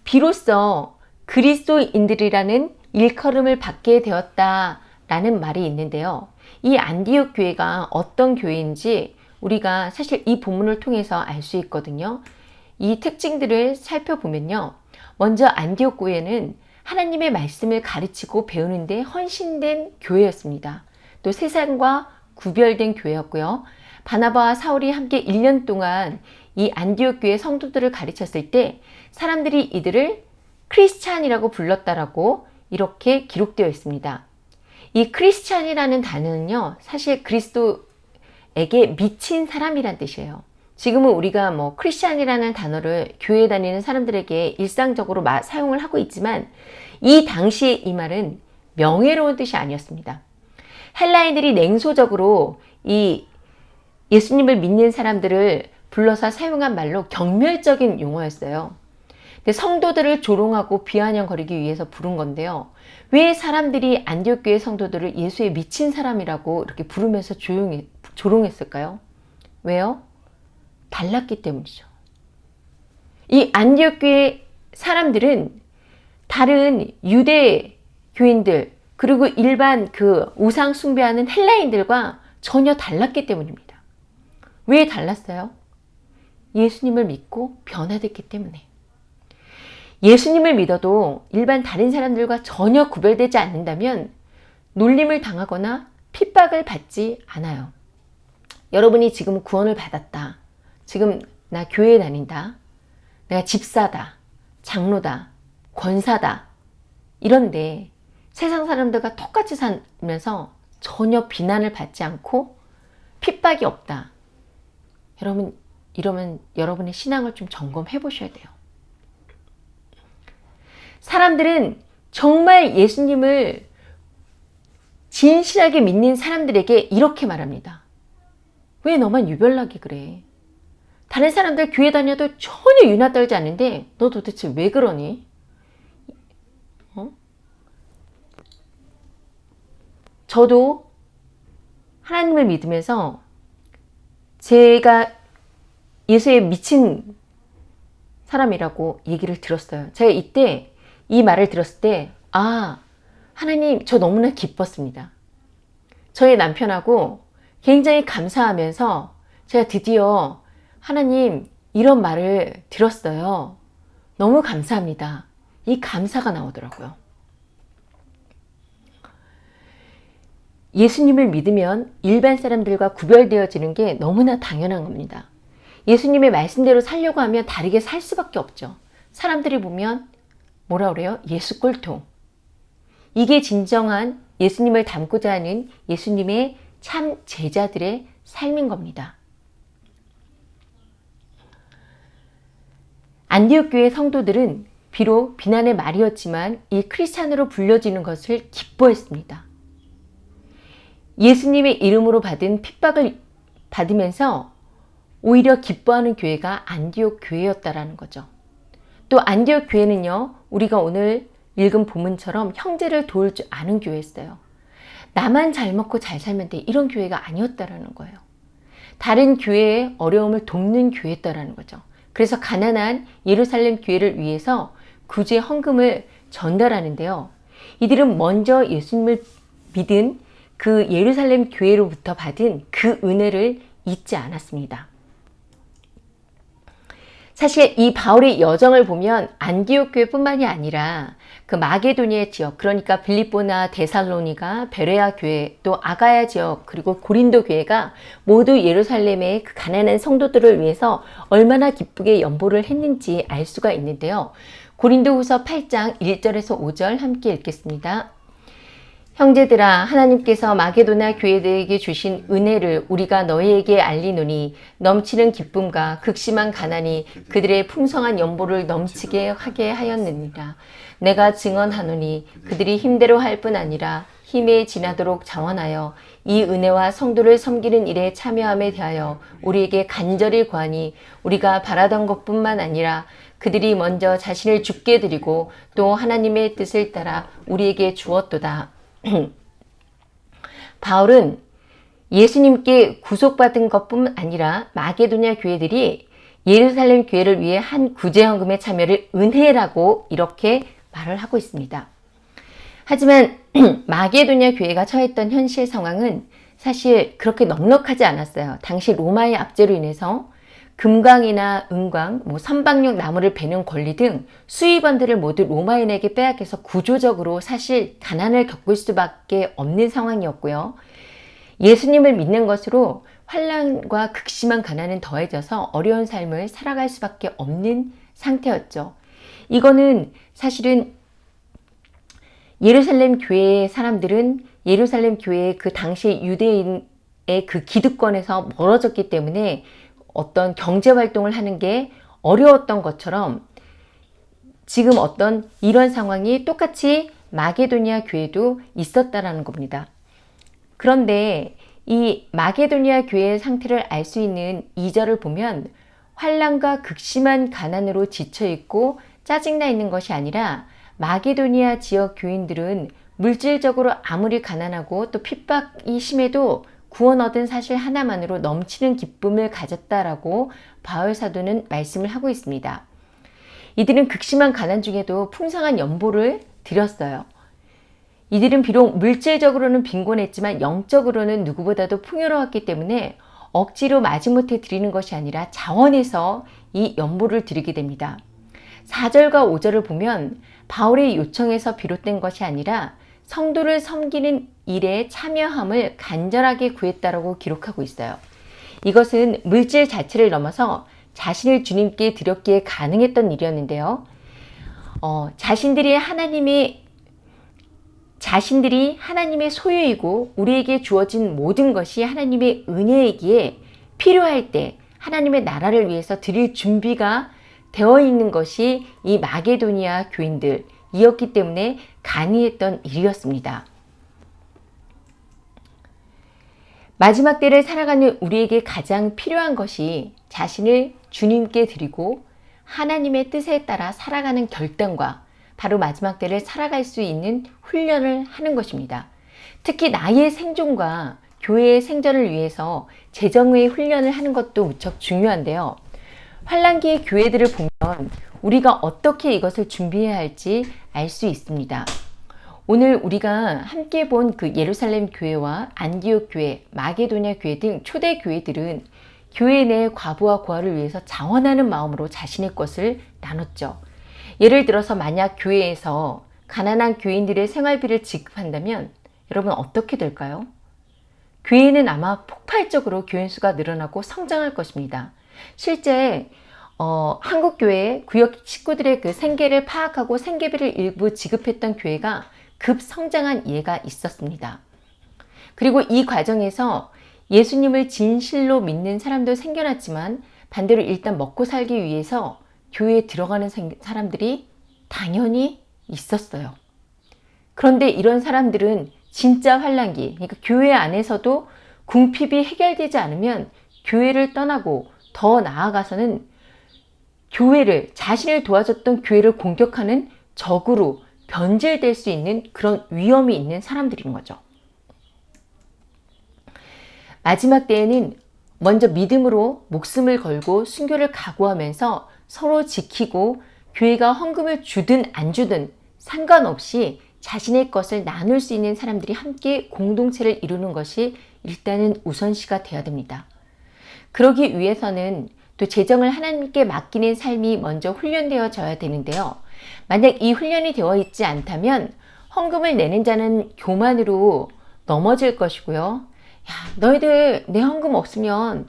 비로소 그리스도인들이라는 일컬음을 받게 되었다라는 말이 있는데요. 이 안디옥 교회가 어떤 교회인지 우리가 사실 이 본문을 통해서 알 수 있거든요. 이 특징들을 살펴보면요. 먼저 안디옥 교회는 하나님의 말씀을 가르치고 배우는데 헌신된 교회였습니다. 또 세상과 구별된 교회였고요. 바나바와 사울이 함께 1년 동안 이 안디옥 교회 성도들을 가르쳤을 때 사람들이 이들을 크리스찬이라고 불렀다라고 이렇게 기록되어 있습니다. 이 크리스찬이라는 단어는요, 사실 그리스도에게 미친 사람이란 뜻이에요. 지금은 우리가 뭐 크리스찬이라는 단어를 교회에 다니는 사람들에게 일상적으로 사용을 하고 있지만 이 당시에 이 말은 명예로운 뜻이 아니었습니다. 헬라인들이 냉소적으로 이 예수님을 믿는 사람들을 불러서 사용한 말로 경멸적인 용어였어요. 근데 성도들을 조롱하고 비아냥거리기 위해서 부른 건데요. 왜 사람들이 안디옥 교회 성도들을 예수에 미친 사람이라고 이렇게 부르면서 조롱했을까요? 왜요? 달랐기 때문이죠. 이 안디옥 교회 사람들은 다른 유대 교인들 그리고 일반 그 우상 숭배하는 헬라인들과 전혀 달랐기 때문입니다. 왜 달랐어요? 예수님을 믿고 변화됐기 때문에. 예수님을 믿어도 일반 다른 사람들과 전혀 구별되지 않는다면 놀림을 당하거나 핍박을 받지 않아요. 여러분이 지금 구원을 받았다. 지금 나 교회에 다닌다. 내가 집사다. 장로다. 권사다. 이런데 세상 사람들과 똑같이 살면서 전혀 비난을 받지 않고 핍박이 없다. 여러분, 이러면 여러분의 신앙을 좀 점검해 보셔야 돼요. 사람들은 정말 예수님을 진실하게 믿는 사람들에게 이렇게 말합니다. 왜 너만 유별나게 그래? 다른 사람들 교회 다녀도 전혀 유나 떨지 않는데 너 도대체 왜 그러니? 저도 하나님을 믿으면서 제가 예수에 미친 사람이라고 얘기를 들었어요. 제가 이때 이 말을 들었을 때 하나님, 저 너무나 기뻤습니다. 저희 남편하고 굉장히 감사하면서 제가 드디어 하나님 이런 말을 들었어요. 너무 감사합니다. 이 감사가 나오더라고요. 예수님을 믿으면 일반 사람들과 구별되어지는 게 너무나 당연한 겁니다. 예수님의 말씀대로 살려고 하면 다르게 살 수밖에 없죠. 사람들이 보면 뭐라 그래요? 예수 꼴통. 이게 진정한 예수님을 닮고자 하는 예수님의 참 제자들의 삶인 겁니다. 안디옥 교회 성도들은 비록 비난의 말이었지만 이 크리스찬으로 불려지는 것을 기뻐했습니다. 예수님의 이름으로 받은 핍박을 받으면서 오히려 기뻐하는 교회가 안디옥 교회였다라는 거죠. 또 안디옥 교회는요, 우리가 오늘 읽은 본문처럼 형제를 도울 줄 아는 교회였어요. 나만 잘 먹고 잘 살면 돼, 이런 교회가 아니었다라는 거예요. 다른 교회의 어려움을 돕는 교회였다라는 거죠. 그래서 가난한 예루살렘 교회를 위해서 구제 헌금을 전달하는데요. 이들은 먼저 예수님을 믿은 그 예루살렘 교회로부터 받은 그 은혜를 잊지 않았습니다. 사실 이 바울의 여정을 보면 안디옥 교회뿐만이 아니라 그 마게도니아 지역, 그러니까 빌립보나 데살로니가, 베레아 교회, 또 아가야 지역, 그리고 고린도 교회가 모두 예루살렘의 그 가난한 성도들을 위해서 얼마나 기쁘게 연보를 했는지 알 수가 있는데요. 고린도후서 8장 1절에서 5절 함께 읽겠습니다. 형제들아, 하나님께서 마게도나 교회들에게 주신 은혜를 우리가 너희에게 알리노니 넘치는 기쁨과 극심한 가난이 그들의 풍성한 연보를 넘치게 하게 하였느니라. 내가 증언하노니 그들이 힘대로 할 뿐 아니라 힘에 지나도록 자원하여 이 은혜와 성도를 섬기는 일에 참여함에 대하여 우리에게 간절히 구하니 우리가 바라던 것뿐만 아니라 그들이 먼저 자신을 죽게 드리고 또 하나님의 뜻을 따라 우리에게 주었도다. 바울은 예수님께 구속받은 것뿐만 아니라 마게도냐 교회들이 예루살렘 교회를 위해 한 구제헌금의 참여를 은혜라고 이렇게 말을 하고 있습니다. 하지만 마게도냐 교회가 처했던 현실 상황은 사실 그렇게 넉넉하지 않았어요. 당시 로마의 압제로 인해서 금광이나 은광, 선박용 나무를 베는 권리 등 수입원들을 모두 로마인에게 빼앗겨서 구조적으로 사실 가난을 겪을 수밖에 없는 상황이었고요. 예수님을 믿는 것으로 환난과 극심한 가난은 더해져서 어려운 삶을 살아갈 수밖에 없는 상태였죠. 이거는 사실은 예루살렘 교회의 사람들은 예루살렘 교회의 그 당시 유대인의 그 기득권에서 멀어졌기 때문에 어떤 경제활동을 하는 게 어려웠던 것처럼 지금 어떤 이런 상황이 똑같이 마게도니아 교회도 있었다라는 겁니다. 그런데 이 마게도니아 교회의 상태를 알 수 있는 2절을 보면 환난과 극심한 가난으로 지쳐있고 짜증나 있는 것이 아니라 마게도니아 지역 교인들은 물질적으로 아무리 가난하고 또 핍박이 심해도 구원 얻은 사실 하나만으로 넘치는 기쁨을 가졌다라고 바울 사도는 말씀을 하고 있습니다. 이들은 극심한 가난 중에도 풍성한 연보를 드렸어요. 이들은 비록 물질적으로는 빈곤했지만 영적으로는 누구보다도 풍요로웠기 때문에 억지로 마지못해 드리는 것이 아니라 자원해서 이 연보를 드리게 됩니다. 4절과 5절을 보면 바울의 요청에서 비롯된 것이 아니라 성도를 섬기는 일에 참여함을 간절하게 구했다라고 기록하고 있어요. 이것은 물질 자체를 넘어서 자신을 주님께 드렸기에 가능했던 일이었는데요. 자신들이 하나님의 소유이고 우리에게 주어진 모든 것이 하나님의 은혜이기에 필요할 때 하나님의 나라를 위해서 드릴 준비가 되어 있는 것이 이 마게도니아 교인들이었기 때문에 가능했던 일이었습니다. 마지막 때를 살아가는 우리에게 가장 필요한 것이 자신을 주님께 드리고 하나님의 뜻에 따라 살아가는 결단과 바로 마지막 때를 살아갈 수 있는 훈련을 하는 것입니다. 특히 나의 생존과 교회의 생존을 위해서 재정의 훈련을 하는 것도 무척 중요한데요. 환란기의 교회들을 보면 우리가 어떻게 이것을 준비해야 할지 알 수 있습니다. 오늘 우리가 함께 본 그 예루살렘 교회와 안디옥 교회, 마게도냐 교회 등 초대 교회들은 교회 내 과부와 고아를 위해서 자원하는 마음으로 자신의 것을 나눴죠. 예를 들어서 만약 교회에서 가난한 교인들의 생활비를 지급한다면 여러분 어떻게 될까요? 교회는 아마 폭발적으로 교인 수가 늘어나고 성장할 것입니다. 실제 한국교회 구역 식구들의 그 생계를 파악하고 생계비를 일부 지급했던 교회가 급성장한 예가 있었습니다. 그리고 이 과정에서 예수님을 진실로 믿는 사람도 생겨났지만 반대로 일단 먹고 살기 위해서 교회에 들어가는 사람들이 당연히 있었어요. 그런데 이런 사람들은 진짜 환란기, 그러니까 교회 안에서도 궁핍이 해결되지 않으면 교회를 떠나고 더 나아가서는 교회를, 자신을 도와줬던 교회를 공격하는 적으로 변질될 수 있는 그런 위험이 있는 사람들인 거죠. 마지막 때에는 먼저 믿음으로 목숨을 걸고 순교를 각오하면서 서로 지키고 교회가 헌금을 주든 안 주든 상관없이 자신의 것을 나눌 수 있는 사람들이 함께 공동체를 이루는 것이 일단은 우선시가 되어야 됩니다. 그러기 위해서는 또 재정을 하나님께 맡기는 삶이 먼저 훈련되어져야 되는데요. 만약 이 훈련이 되어 있지 않다면 헌금을 내는 자는 교만으로 넘어질 것이고요. 야, 너희들 내 헌금 없으면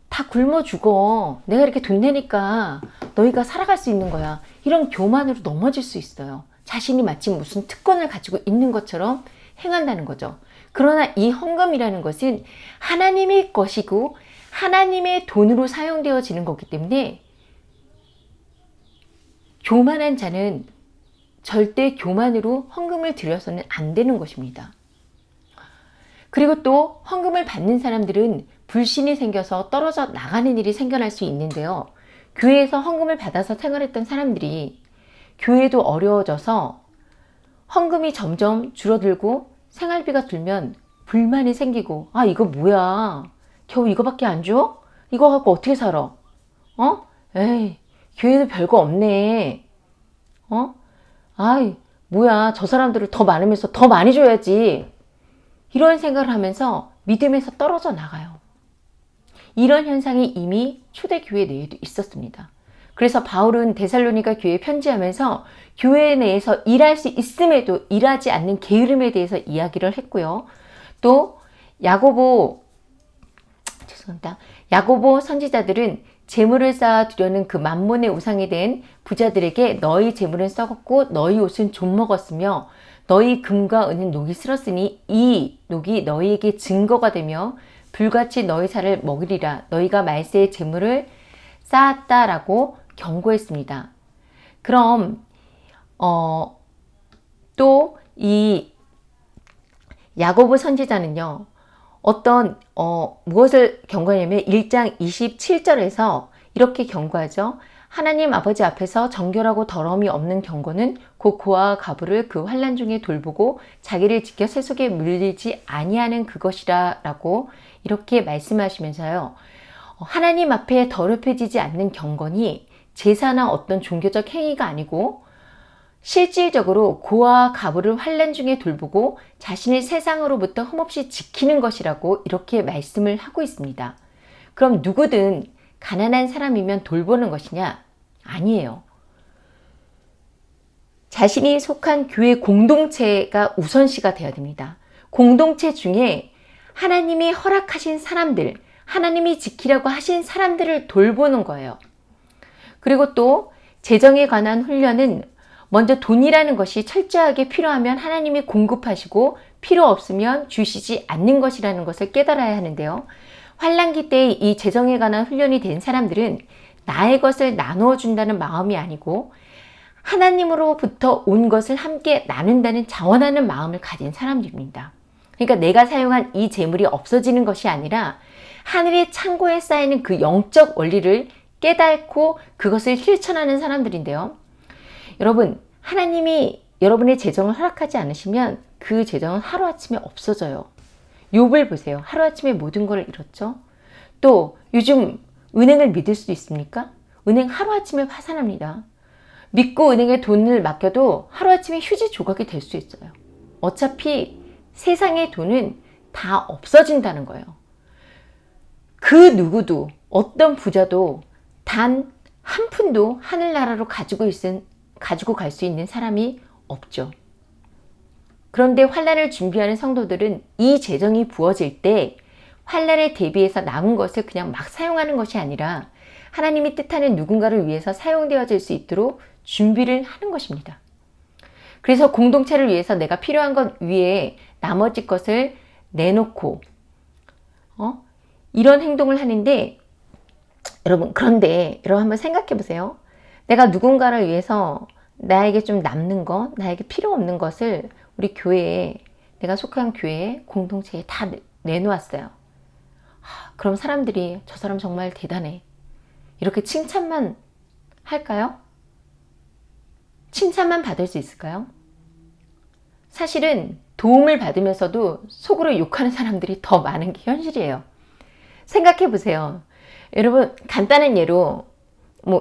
다 굶어 죽어. 내가 이렇게 돈 내니까 너희가 살아갈 수 있는 거야. 이런 교만으로 넘어질 수 있어요. 자신이 마치 무슨 특권을 가지고 있는 것처럼 행한다는 거죠. 그러나 이 헌금이라는 것은 하나님의 것이고 하나님의 돈으로 사용되어지는 거기 때문에 교만한 자는 절대 교만으로 헌금을 드려서는 안 되는 것입니다. 그리고 또 헌금을 받는 사람들은 불신이 생겨서 떨어져 나가는 일이 생겨날 수 있는데요. 교회에서 헌금을 받아서 생활했던 사람들이 교회도 어려워져서 헌금이 점점 줄어들고 생활비가 들면 불만이 생기고, 아 이거 뭐야, 겨우 이거밖에 안 줘? 이거 갖고 어떻게 살아? 에이, 교회도 별거 없네. 아이 뭐야, 저 사람들을 더 많으면서 더 많이 줘야지. 이런 생각을 하면서 믿음에서 떨어져 나가요. 이런 현상이 이미 초대교회 내에도 있었습니다. 그래서 바울은 데살로니가 교회에 편지하면서 교회 내에서 일할 수 있음에도 일하지 않는 게으름에 대해서 이야기를 했고요. 또 야고보 선지자들은 재물을 쌓아두려는 그 만몬의 우상에 대한 부자들에게 너희 재물은 썩었고 너희 옷은 좀 먹었으며 너희 금과 은은 녹이 슬었으니 이 녹이 너희에게 증거가 되며 불같이 너희 살을 먹으리라. 너희가 말세의 재물을 쌓았다라고 경고했습니다. 그럼 또 이 야고보 선지자는요. 어떤 무엇을 경고하냐면 1장 27절에서 이렇게 경고하죠. 하나님 아버지 앞에서 정결하고 더러움이 없는 경고는 곧 고아와 가부를 그 환난 중에 돌보고 자기를 지켜 세속에 물리지 아니하는 그것이라 라고 이렇게 말씀하시면서요. 하나님 앞에 더럽혀지지 않는 경건이 제사나 어떤 종교적 행위가 아니고 실질적으로 고아와 가부를 환난 중에 돌보고 자신을 세상으로부터 흠없이 지키는 것이라고 이렇게 말씀을 하고 있습니다. 그럼 누구든 가난한 사람이면 돌보는 것이냐? 아니에요. 자신이 속한 교회 공동체가 우선시가 되어야 됩니다. 공동체 중에 하나님이 허락하신 사람들, 하나님이 지키라고 하신 사람들을 돌보는 거예요. 그리고 또 재정에 관한 훈련은 먼저 돈이라는 것이 철저하게 필요하면 하나님이 공급하시고 필요 없으면 주시지 않는 것이라는 것을 깨달아야 하는데요. 환난기 때 이 재정에 관한 훈련이 된 사람들은 나의 것을 나누어 준다는 마음이 아니고 하나님으로부터 온 것을 함께 나눈다는 자원하는 마음을 가진 사람들입니다. 그러니까 내가 사용한 이 재물이 없어지는 것이 아니라 하늘의 창고에 쌓이는 그 영적 원리를 깨닫고 그것을 실천하는 사람들인데요. 여러분, 하나님이 여러분의 재정을 허락하지 않으시면 그 재정은 하루아침에 없어져요. 욥을 보세요. 하루아침에 모든 걸 잃었죠. 또 요즘 은행을 믿을 수 있습니까? 은행 하루아침에 파산합니다. 믿고 은행에 돈을 맡겨도 하루아침에 휴지 조각이 될 수 있어요. 어차피 세상의 돈은 다 없어진다는 거예요. 그 누구도, 어떤 부자도 단 한 푼도 하늘나라로 가지고 갈 수 있는 사람이 없죠. 그런데 환난을 준비하는 성도들은 이 재정이 부어질 때 환난에 대비해서 남은 것을 그냥 막 사용하는 것이 아니라 하나님이 뜻하는 누군가를 위해서 사용되어질 수 있도록 준비를 하는 것입니다. 그래서 공동체를 위해서 내가 필요한 것 위에 나머지 것을 내놓고 이런 행동을 하는데, 그런데 여러분 한번 생각해 보세요. 내가 누군가를 위해서 나에게 좀 남는 것, 나에게 필요 없는 것을 우리 교회에, 내가 속한 교회에, 공동체에 다 내놓았어요. 그럼 사람들이 저 사람 정말 대단해, 이렇게 칭찬만 할까요? 칭찬만 받을 수 있을까요? 사실은 도움을 받으면서도 속으로 욕하는 사람들이 더 많은 게 현실이에요. 생각해 보세요. 여러분, 간단한 예로,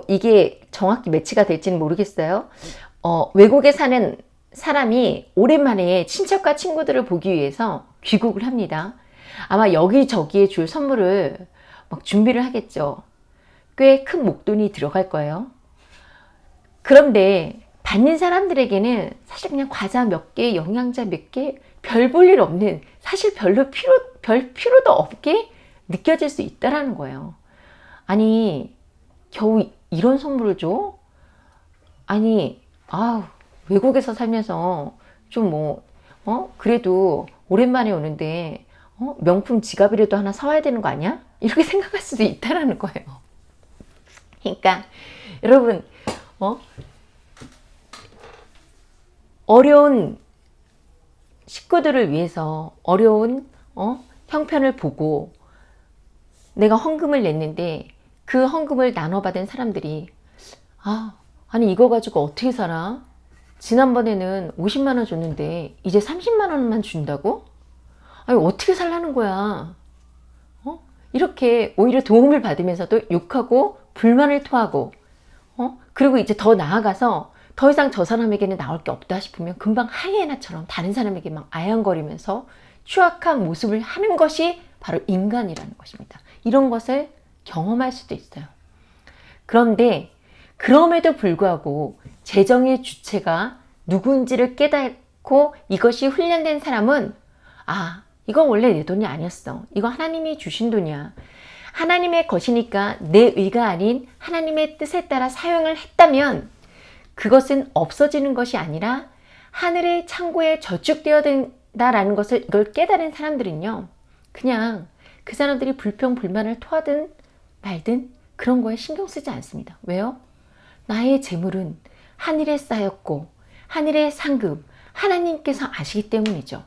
이게 정확히 매치가 될지는 모르겠어요. 외국에 사는 사람이 오랜만에 친척과 친구들을 보기 위해서 귀국을 합니다. 아마 여기저기에 줄 선물을 막 준비를 하겠죠. 꽤 큰 목돈이 들어갈 거예요. 그런데 받는 사람들에게는 사실 그냥 과자 몇 개, 영양제 몇 개, 별 볼 일 없는, 사실 별 필요도 없게 느껴질 수 있다라는 거예요. 아니, 겨우 이런 선물을 줘? 아니, 외국에서 살면서 좀 그래도 오랜만에 오는데, 명품 지갑이라도 하나 사와야 되는 거 아니야? 이렇게 생각할 수도 있다라는 거예요. 그러니까, 여러분, 어려운 식구들을 위해서 어려운, 형편을 보고 내가 헌금을 냈는데, 그 헌금을 나눠받은 사람들이 아니 이거 가지고 어떻게 살아? 지난번에는 50만 원 줬는데 이제 30만 원만 준다고? 아니 어떻게 살라는 거야? 이렇게 오히려 도움을 받으면서도 욕하고 불만을 토하고 그리고 이제 더 나아가서 더 이상 저 사람에게는 나올 게 없다 싶으면 금방 하이에나처럼 다른 사람에게 막 아양거리면서 추악한 모습을 하는 것이 바로 인간이라는 것입니다. 이런 것을 경험할 수도 있어요. 그런데 그럼에도 불구하고 재정의 주체가 누군지를 깨닫고 이것이 훈련된 사람은 이건 원래 내 돈이 아니었어. 이거 하나님이 주신 돈이야. 하나님의 것이니까 내 의가 아닌 하나님의 뜻에 따라 사용을 했다면 그것은 없어지는 것이 아니라 하늘의 창고에 저축되어야 된다라는 것을 이걸 깨달은 사람들은요. 그냥 그 사람들이 불평불만을 토하든 말든 그런 거에 신경 쓰지 않습니다. 왜요? 나의 재물은 하늘에 쌓였고 하늘의 상급 하나님께서 아시기 때문이죠.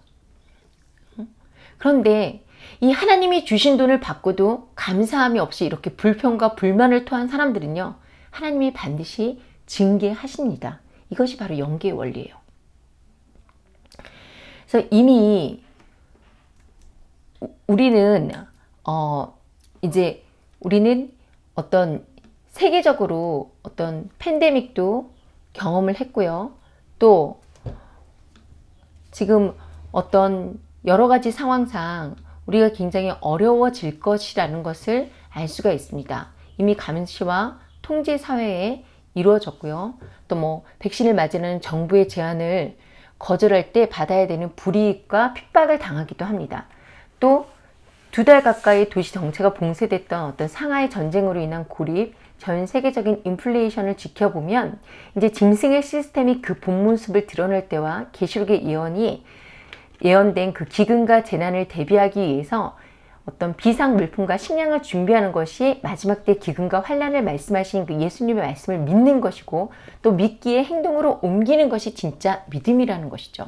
그런데 이 하나님이 주신 돈을 받고도 감사함이 없이 이렇게 불평과 불만을 토한 사람들은요. 하나님이 반드시 징계하십니다. 이것이 바로 영계의 원리예요. 그래서 이미 우리는 우리는 어떤 세계적으로 어떤 팬데믹도 경험을 했고요. 또 지금 어떤 여러 가지 상황상 우리가 굉장히 어려워질 것이라는 것을 알 수가 있습니다. 이미 감시와 통제 사회에 이루어졌고요. 또 백신을 맞이하는 정부의 제안을 거절할 때 받아야 되는 불이익과 핍박을 당하기도 합니다. 또 2달 가까이 도시 정체가 봉쇄됐던 어떤 상하이 전쟁으로 인한 고립, 전 세계적인 인플레이션을 지켜보면 이제 짐승의 시스템이 그 본 모습을 드러낼 때와 계시록의 예언된 그 기근과 재난을 대비하기 위해서 어떤 비상 물품과 식량을 준비하는 것이 마지막 때 기근과 환난을 말씀하신 그 예수님의 말씀을 믿는 것이고 또 믿기에 행동으로 옮기는 것이 진짜 믿음이라는 것이죠.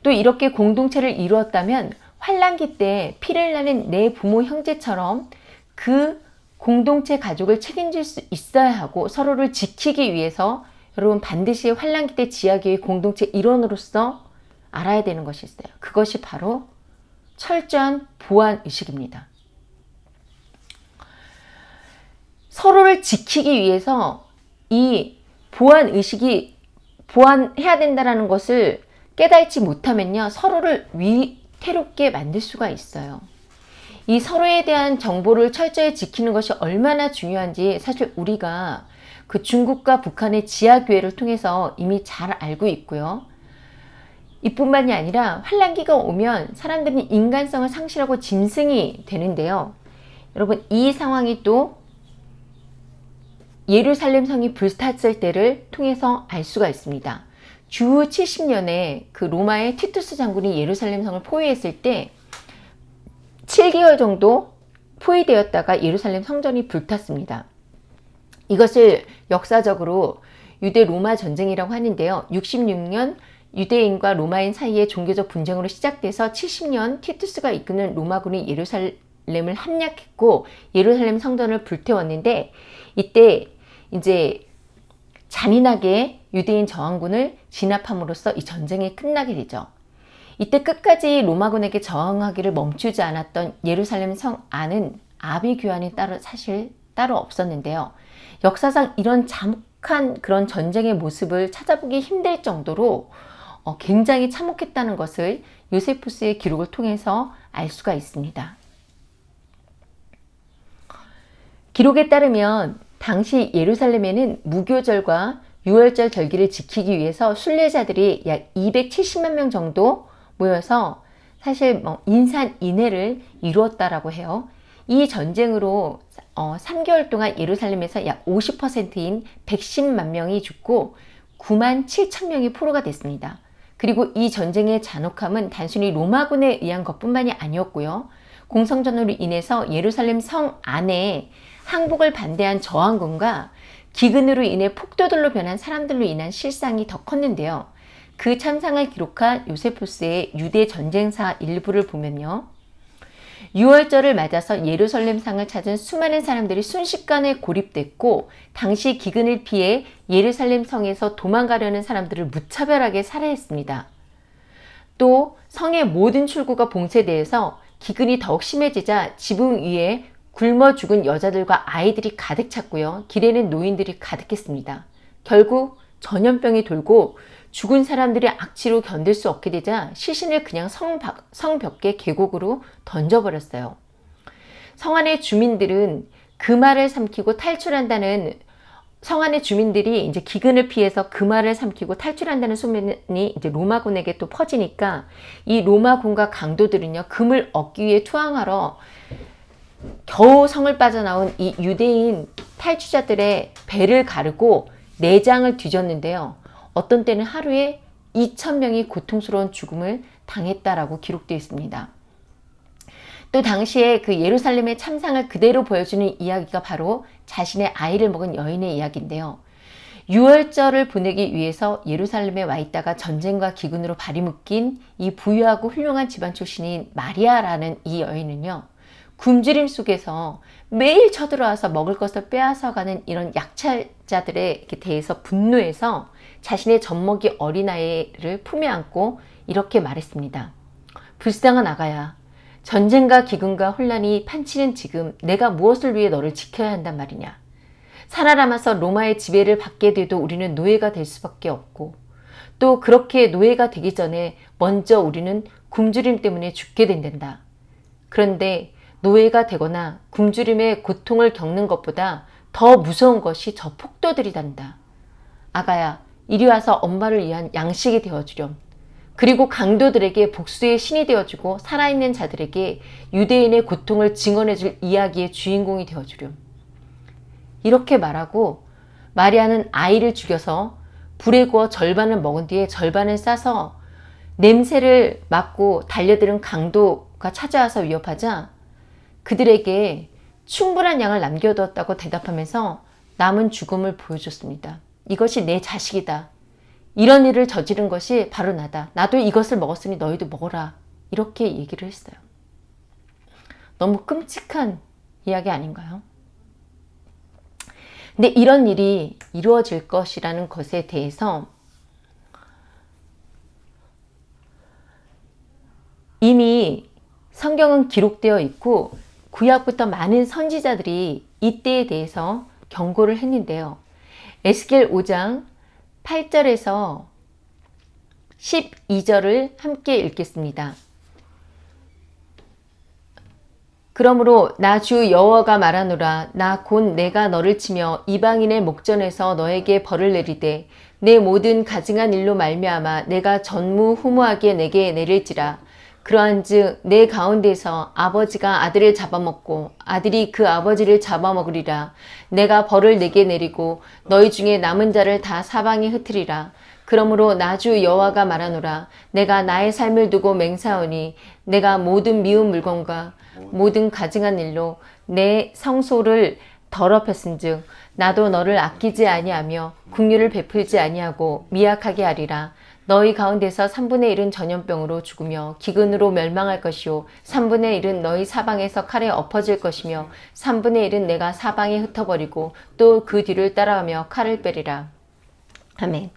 또 이렇게 공동체를 이루었다면 환난기 때 피를 나는 내 부모 형제처럼 그 공동체 가족을 책임질 수 있어야 하고 서로를 지키기 위해서 여러분 반드시 환난기 때 지하교회 공동체 일원으로서 알아야 되는 것이 있어요. 그것이 바로 철저한 보안 의식입니다. 서로를 지키기 위해서 이 보완해야 된다는 것을 깨닫지 못하면요, 서로를 위태롭게 만들 수가 있어요. 이 서로에 대한 정보를 철저히 지키는 것이 얼마나 중요한지 사실 우리가 그 중국과 북한의 지하교회를 통해서 이미 잘 알고 있고요. 이뿐만이 아니라 환란기가 오면 사람들은 인간성을 상실하고 짐승이 되는데요. 여러분, 이 상황이 또 예루살렘 성이 불탔을 때를 통해서 알 수가 있습니다. 주 70년에 그 로마의 티투스 장군이 예루살렘 성을 포위했을 때 7개월 정도 포위되었다가 예루살렘 성전이 불탔습니다. 이것을 역사적으로 유대 로마 전쟁이라고 하는데요. 66년 유대인과 로마인 사이의 종교적 분쟁으로 시작돼서 70년 티투스가 이끄는 로마군이 예루살렘을 함락했고 예루살렘 성전을 불태웠는데, 이때 이제 잔인하게 유대인 저항군을 진압함으로써 이 전쟁이 끝나게 되죠. 이때 끝까지 로마군에게 저항하기를 멈추지 않았던 예루살렘 성 안은 아비 규환이 따로 없었는데요. 역사상 이런 참혹한 그런 전쟁의 모습을 찾아보기 힘들 정도로 굉장히 참혹했다는 것을 요세푸스의 기록을 통해서 알 수가 있습니다. 기록에 따르면 당시 예루살렘에는 무교절과 유월절 절기를 지키기 위해서 순례자들이 약 270만 명 정도 모여서 사실 인산인해를 이루었다라고 해요. 이 전쟁으로 3개월 동안 예루살렘에서 약 50%인 110만 명이 죽고 9만 7천 명이 포로가 됐습니다. 그리고 이 전쟁의 잔혹함은 단순히 로마군에 의한 것뿐만이 아니었고요. 공성전으로 인해서 예루살렘 성 안에 항복을 반대한 저항군과 기근으로 인해 폭도들로 변한 사람들로 인한 실상이 더 컸는데요. 그 참상을 기록한 요세푸스의 유대 전쟁사 일부를 보면요. 6월절을 맞아서 예루살렘 상을 찾은 수많은 사람들이 순식간에 고립됐고, 당시 기근을 피해 예루살렘 성에서 도망가려는 사람들을 무차별하게 살해했습니다. 또 성의 모든 출구가 봉쇄되어서 기근이 더욱 심해지자 지붕 위에 굶어 죽은 여자들과 아이들이 가득 찼고요. 길에는 노인들이 가득했습니다. 결국 전염병이 돌고 죽은 사람들의 악취로 견딜 수 없게 되자 시신을 그냥 성 밖에 계곡으로 던져버렸어요. 성 안의 주민들은 금화를 삼키고 탈출한다는, 성 안의 주민들이 이제 기근을 피해서 금화를 삼키고 탈출한다는 소문이 이제 로마군에게 또 퍼지니까 이 로마군과 강도들은요, 금을 얻기 위해 투항하러 겨우 성을 빠져나온 이 유대인 탈취자들의 배를 가르고 내장을 뒤졌는데요. 어떤 때는 하루에 2,000명이 고통스러운 죽음을 당했다라고 기록되어 있습니다. 또 당시에 그 예루살렘의 참상을 그대로 보여주는 이야기가 바로 자신의 아이를 먹은 여인의 이야기인데요. 유월절을 보내기 위해서 예루살렘에 와 있다가 전쟁과 기근으로 발이 묶인 이 부유하고 훌륭한 집안 출신인 마리아라는 이 여인은요, 굶주림 속에서 매일 쳐들어와서 먹을 것을 빼앗아가는 이런 약탈자들에 대해서 분노해서 자신의 젖먹이 어린아이를 품에 안고 이렇게 말했습니다. 불쌍한 아가야, 전쟁과 기근과 혼란이 판치는 지금 내가 무엇을 위해 너를 지켜야 한단 말이냐. 살아남아서 로마의 지배를 받게 돼도 우리는 노예가 될 수밖에 없고, 또 그렇게 노예가 되기 전에 먼저 우리는 굶주림 때문에 죽게 된단다. 그런데 노예가 되거나 굶주림의 고통을 겪는 것보다 더 무서운 것이 저 폭도들이단다. 아가야, 이리 와서 엄마를 위한 양식이 되어주렴. 그리고 강도들에게 복수의 신이 되어주고 살아있는 자들에게 유대인의 고통을 증언해줄 이야기의 주인공이 되어주렴. 이렇게 말하고 마리아는 아이를 죽여서 불에 구워 절반을 먹은 뒤에 절반을 싸서 냄새를 맡고 달려드는 강도가 찾아와서 위협하자 그들에게 충분한 양을 남겨두었다고 대답하면서 남은 죽음을 보여줬습니다. 이것이 내 자식이다. 이런 일을 저지른 것이 바로 나다. 나도 이것을 먹었으니 너희도 먹어라. 이렇게 얘기를 했어요. 너무 끔찍한 이야기 아닌가요? 근데 이런 일이 이루어질 것이라는 것에 대해서 이미 성경은 기록되어 있고 구약부터 많은 선지자들이 이때에 대해서 경고를 했는데요. 에스겔 5장 8절에서 12절을 함께 읽겠습니다. 그러므로 나 주 여호와가 말하노라. 나 곧 내가 너를 치며 이방인의 목전에서 너에게 벌을 내리되 내 모든 가증한 일로 말미암아 내가 전무후무하게 내게 내릴지라. 그러한즉 내 가운데서 아버지가 아들을 잡아먹고 아들이 그 아버지를 잡아먹으리라. 내가 벌을 내게 내리고 너희 중에 남은 자를 다 사방에 흩으리라. 그러므로 나 주 여호와가 말하노라. 내가 나의 삶을 두고 맹세하오니 내가 모든 미운 물건과 모든 가증한 일로 내 성소를 더럽혔은즉 나도 너를 아끼지 아니하며 긍휼을 베풀지 아니하고 미약하게 하리라. 너희 가운데서 3분의 1은 전염병으로 죽으며 기근으로 멸망할 것이요 3분의 1은 너희 사방에서 칼에 엎어질 것이며 3분의 1은 내가 사방에 흩어버리고 또 그 뒤를 따라가며 칼을 빼리라. 아멘.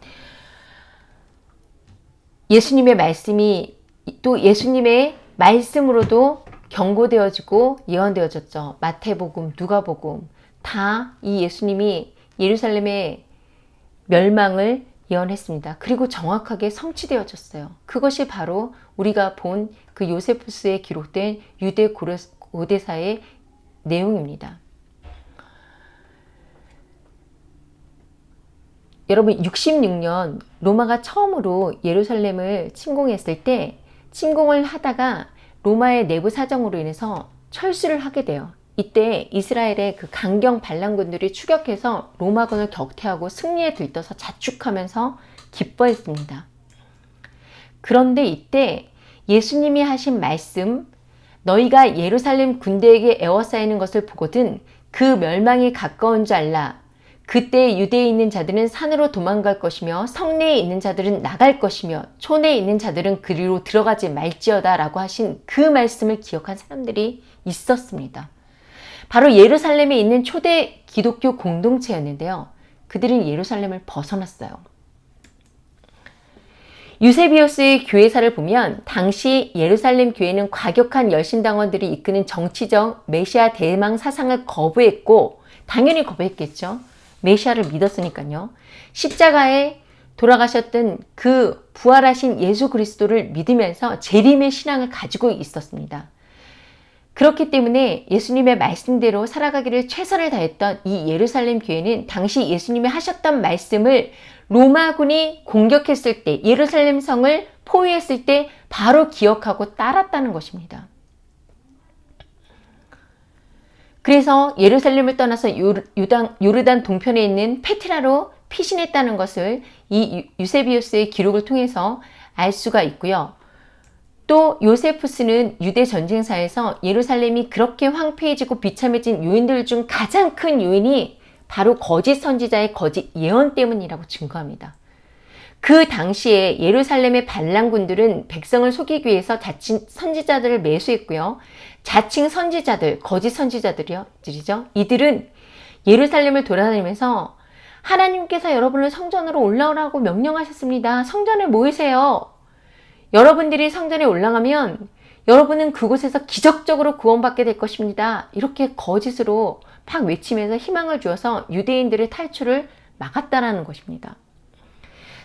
예수님의 말씀이 또 예수님의 말씀으로도 경고되어지고 예언되어졌죠. 마태복음, 누가복음 다 이 예수님이 예루살렘의 멸망을 예언했습니다. 그리고 정확하게 성취되어졌어요. 그것이 바로 우리가 본 그 요세푸스에 기록된 유대 고대사의 내용입니다. 여러분 66년 로마가 처음으로 예루살렘을 침공했을 때 침공을 하다가 로마의 내부 사정으로 인해서 철수를 하게 돼요. 이때 이스라엘의 그 강경 반란군들이 추격해서 로마군을 격퇴하고 승리에 들떠서 자축하면서 기뻐했습니다. 그런데 이때 예수님이 하신 말씀, 너희가 예루살렘 군대에게 에워싸이는 것을 보거든 그 멸망이 가까운 줄 알라. 그때 유대에 있는 자들은 산으로 도망갈 것이며 성내에 있는 자들은 나갈 것이며 촌에 있는 자들은 그리로 들어가지 말지어다 라고 하신 그 말씀을 기억한 사람들이 있었습니다. 바로 예루살렘에 있는 초대 기독교 공동체였는데요. 그들은 예루살렘을 벗어났어요. 유세비우스의 교회사를 보면 당시 예루살렘 교회는 과격한 열심당원들이 이끄는 정치적 메시아 대망 사상을 거부했고 당연히 거부했겠죠. 메시아를 믿었으니까요. 십자가에 돌아가셨던 그 부활하신 예수 그리스도를 믿으면서 재림의 신앙을 가지고 있었습니다. 그렇기 때문에 예수님의 말씀대로 살아가기를 최선을 다했던 이 예루살렘 교회는 당시 예수님이 하셨던 말씀을 로마군이 공격했을 때, 예루살렘 성을 포위했을 때 바로 기억하고 따랐다는 것입니다. 그래서 예루살렘을 떠나서 요르단 동편에 있는 페트라로 피신했다는 것을 이 유세비우스의 기록을 통해서 알 수가 있고요. 또 요세푸스는 유대 전쟁사에서 예루살렘이 그렇게 황폐해지고 비참해진 요인들 중 가장 큰 요인이 바로 거짓 선지자의 거짓 예언 때문이라고 증거합니다. 그 당시에 예루살렘의 반란군들은 백성을 속이기 위해서 자칭 선지자들을 매수했고요. 자칭 선지자들, 거짓 선지자들이죠. 이들은 예루살렘을 돌아다니면서 하나님께서 여러분을 성전으로 올라오라고 명령하셨습니다. 성전에 모이세요. 여러분들이 성전에 올라가면 여러분은 그곳에서 기적적으로 구원받게 될 것입니다. 이렇게 거짓으로 막 외치면서 희망을 주어서 유대인들의 탈출을 막았다라는 것입니다.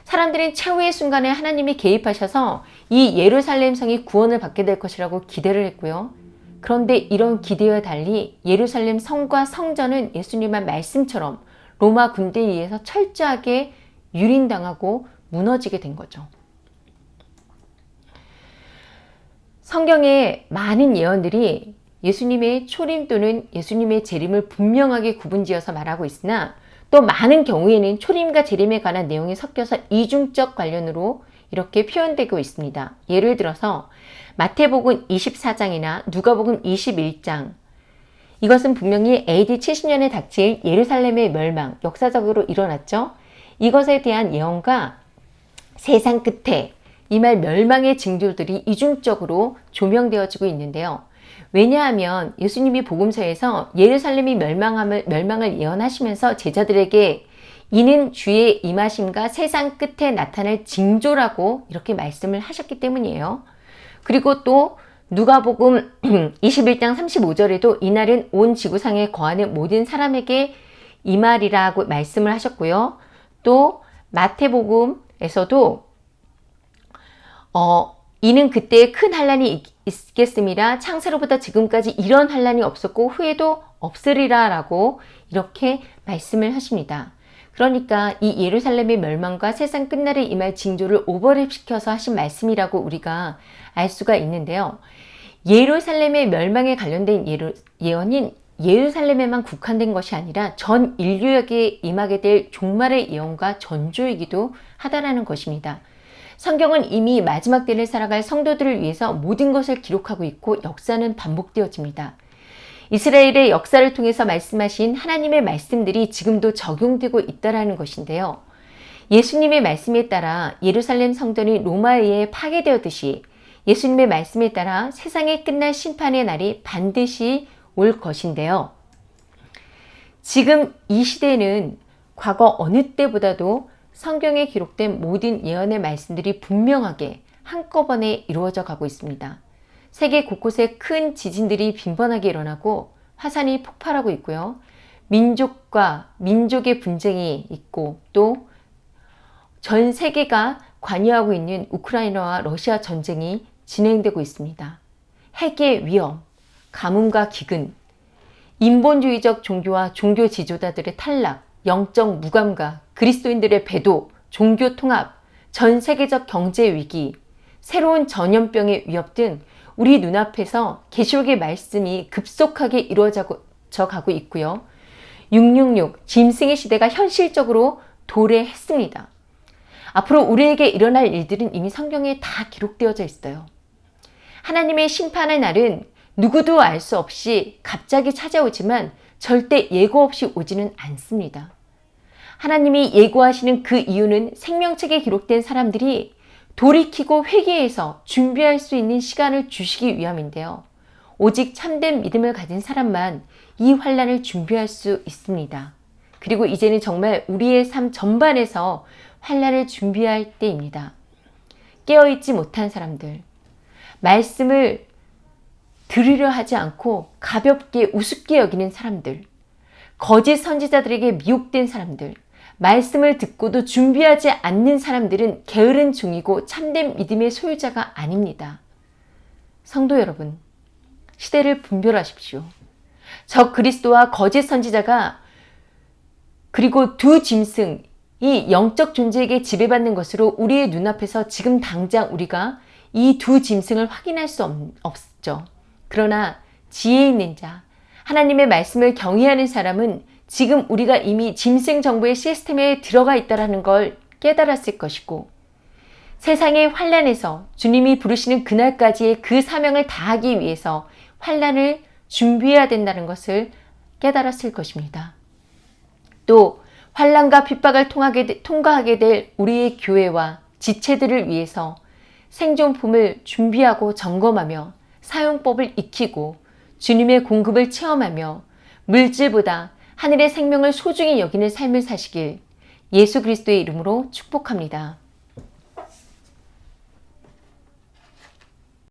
사람들은 최후의 순간에 하나님이 개입하셔서 이 예루살렘 성이 구원을 받게 될 것이라고 기대를 했고요. 그런데 이런 기대와 달리 예루살렘 성과 성전은 예수님의 말씀처럼 로마 군대에 의해서 철저하게 유린당하고 무너지게 된 거죠. 성경의 많은 예언들이 예수님의 초림 또는 예수님의 재림을 분명하게 구분지어서 말하고 있으나 또 많은 경우에는 초림과 재림에 관한 내용이 섞여서 이중적 관련으로 이렇게 표현되고 있습니다. 예를 들어서 마태복음 24장이나 누가복음 21장, 이것은 분명히 AD 70년에 닥칠 예루살렘의 멸망, 역사적으로 일어났죠. 이것에 대한 예언과 세상 끝에 이 말 멸망의 징조들이 이중적으로 조명되어지고 있는데요. 왜냐하면 예수님이 복음서에서 예루살렘이 멸망을 예언하시면서 제자들에게 이는 주의 임하심과 세상 끝에 나타날 징조라고 이렇게 말씀을 하셨기 때문이에요. 그리고 또 누가복음 21장 35절에도 이날은 온 지구상에 거하는 모든 사람에게 임하리라고 말씀을 하셨고요. 또 마태복음에서도 이는 그때에 큰 환란이 있겠습니다. 창세로부터 지금까지 이런 환란이 없었고 후에도 없으리라 라고 이렇게 말씀을 하십니다. 그러니까 이 예루살렘의 멸망과 세상 끝날에 임할 징조를 오버랩시켜서 하신 말씀이라고 우리가 알 수가 있는데요. 예루살렘의 멸망에 관련된 예언인 예루살렘에만 국한된 것이 아니라 전 인류에게 임하게 될 종말의 예언과 전조이기도 하다라는 것입니다. 성경은 이미 마지막 때를 살아갈 성도들을 위해서 모든 것을 기록하고 있고 역사는 반복되어집니다. 이스라엘의 역사를 통해서 말씀하신 하나님의 말씀들이 지금도 적용되고 있다는 것인데요. 예수님의 말씀에 따라 예루살렘 성전이 로마에 의해 파괴되었듯이 예수님의 말씀에 따라 세상의 끝날 심판의 날이 반드시 올 것인데요. 지금 이 시대는 과거 어느 때보다도 성경에 기록된 모든 예언의 말씀들이 분명하게 한꺼번에 이루어져 가고 있습니다. 세계 곳곳에 큰 지진들이 빈번하게 일어나고 화산이 폭발하고 있고요. 민족과 민족의 분쟁이 있고 또 전 세계가 관여하고 있는 우크라이나와 러시아 전쟁이 진행되고 있습니다. 핵의 위험, 가뭄과 기근, 인본주의적 종교와 종교 지도자들의 탈락, 영적 무감각, 그리스도인들의 배도, 종교 통합, 전 세계적 경제 위기, 새로운 전염병의 위협 등 우리 눈앞에서 계시록의 말씀이 급속하게 이루어져 가고 있고요. 666 짐승의 시대가 현실적으로 도래했습니다. 앞으로 우리에게 일어날 일들은 이미 성경에 다 기록되어져 있어요. 하나님의 심판의 날은 누구도 알 수 없이 갑자기 찾아오지만 절대 예고 없이 오지는 않습니다. 하나님이 예고하시는 그 이유는 생명책에 기록된 사람들이 돌이키고 회개해서 준비할 수 있는 시간을 주시기 위함인데요. 오직 참된 믿음을 가진 사람만 이 환난을 준비할 수 있습니다. 그리고 이제는 정말 우리의 삶 전반에서 환난을 준비할 때입니다. 깨어있지 못한 사람들, 말씀을 들으려 하지 않고 가볍게 우습게 여기는 사람들, 거짓 선지자들에게 미혹된 사람들, 말씀을 듣고도 준비하지 않는 사람들은 게으른 종이고 참된 믿음의 소유자가 아닙니다. 성도 여러분, 시대를 분별하십시오. 적 그리스도와 거짓 선지자가 그리고 두 짐승, 이 영적 존재에게 지배받는 것으로 우리의 눈앞에서 지금 당장 우리가 이 두 짐승을 확인할 수 없죠. 그러나 지혜 있는 자, 하나님의 말씀을 경외하는 사람은 지금 우리가 이미 짐승 정부의 시스템에 들어가 있다는 걸 깨달았을 것이고 세상의 환난에서 주님이 부르시는 그날까지의 그 사명을 다하기 위해서 환난을 준비해야 된다는 것을 깨달았을 것입니다. 또 환난과 핍박을 통과하게 될 우리의 교회와 지체들을 위해서 생존품을 준비하고 점검하며 사용법을 익히고 주님의 공급을 체험하며 물질보다 하늘의 생명을 소중히 여기는 삶을 사시길 예수 그리스도의 이름으로 축복합니다.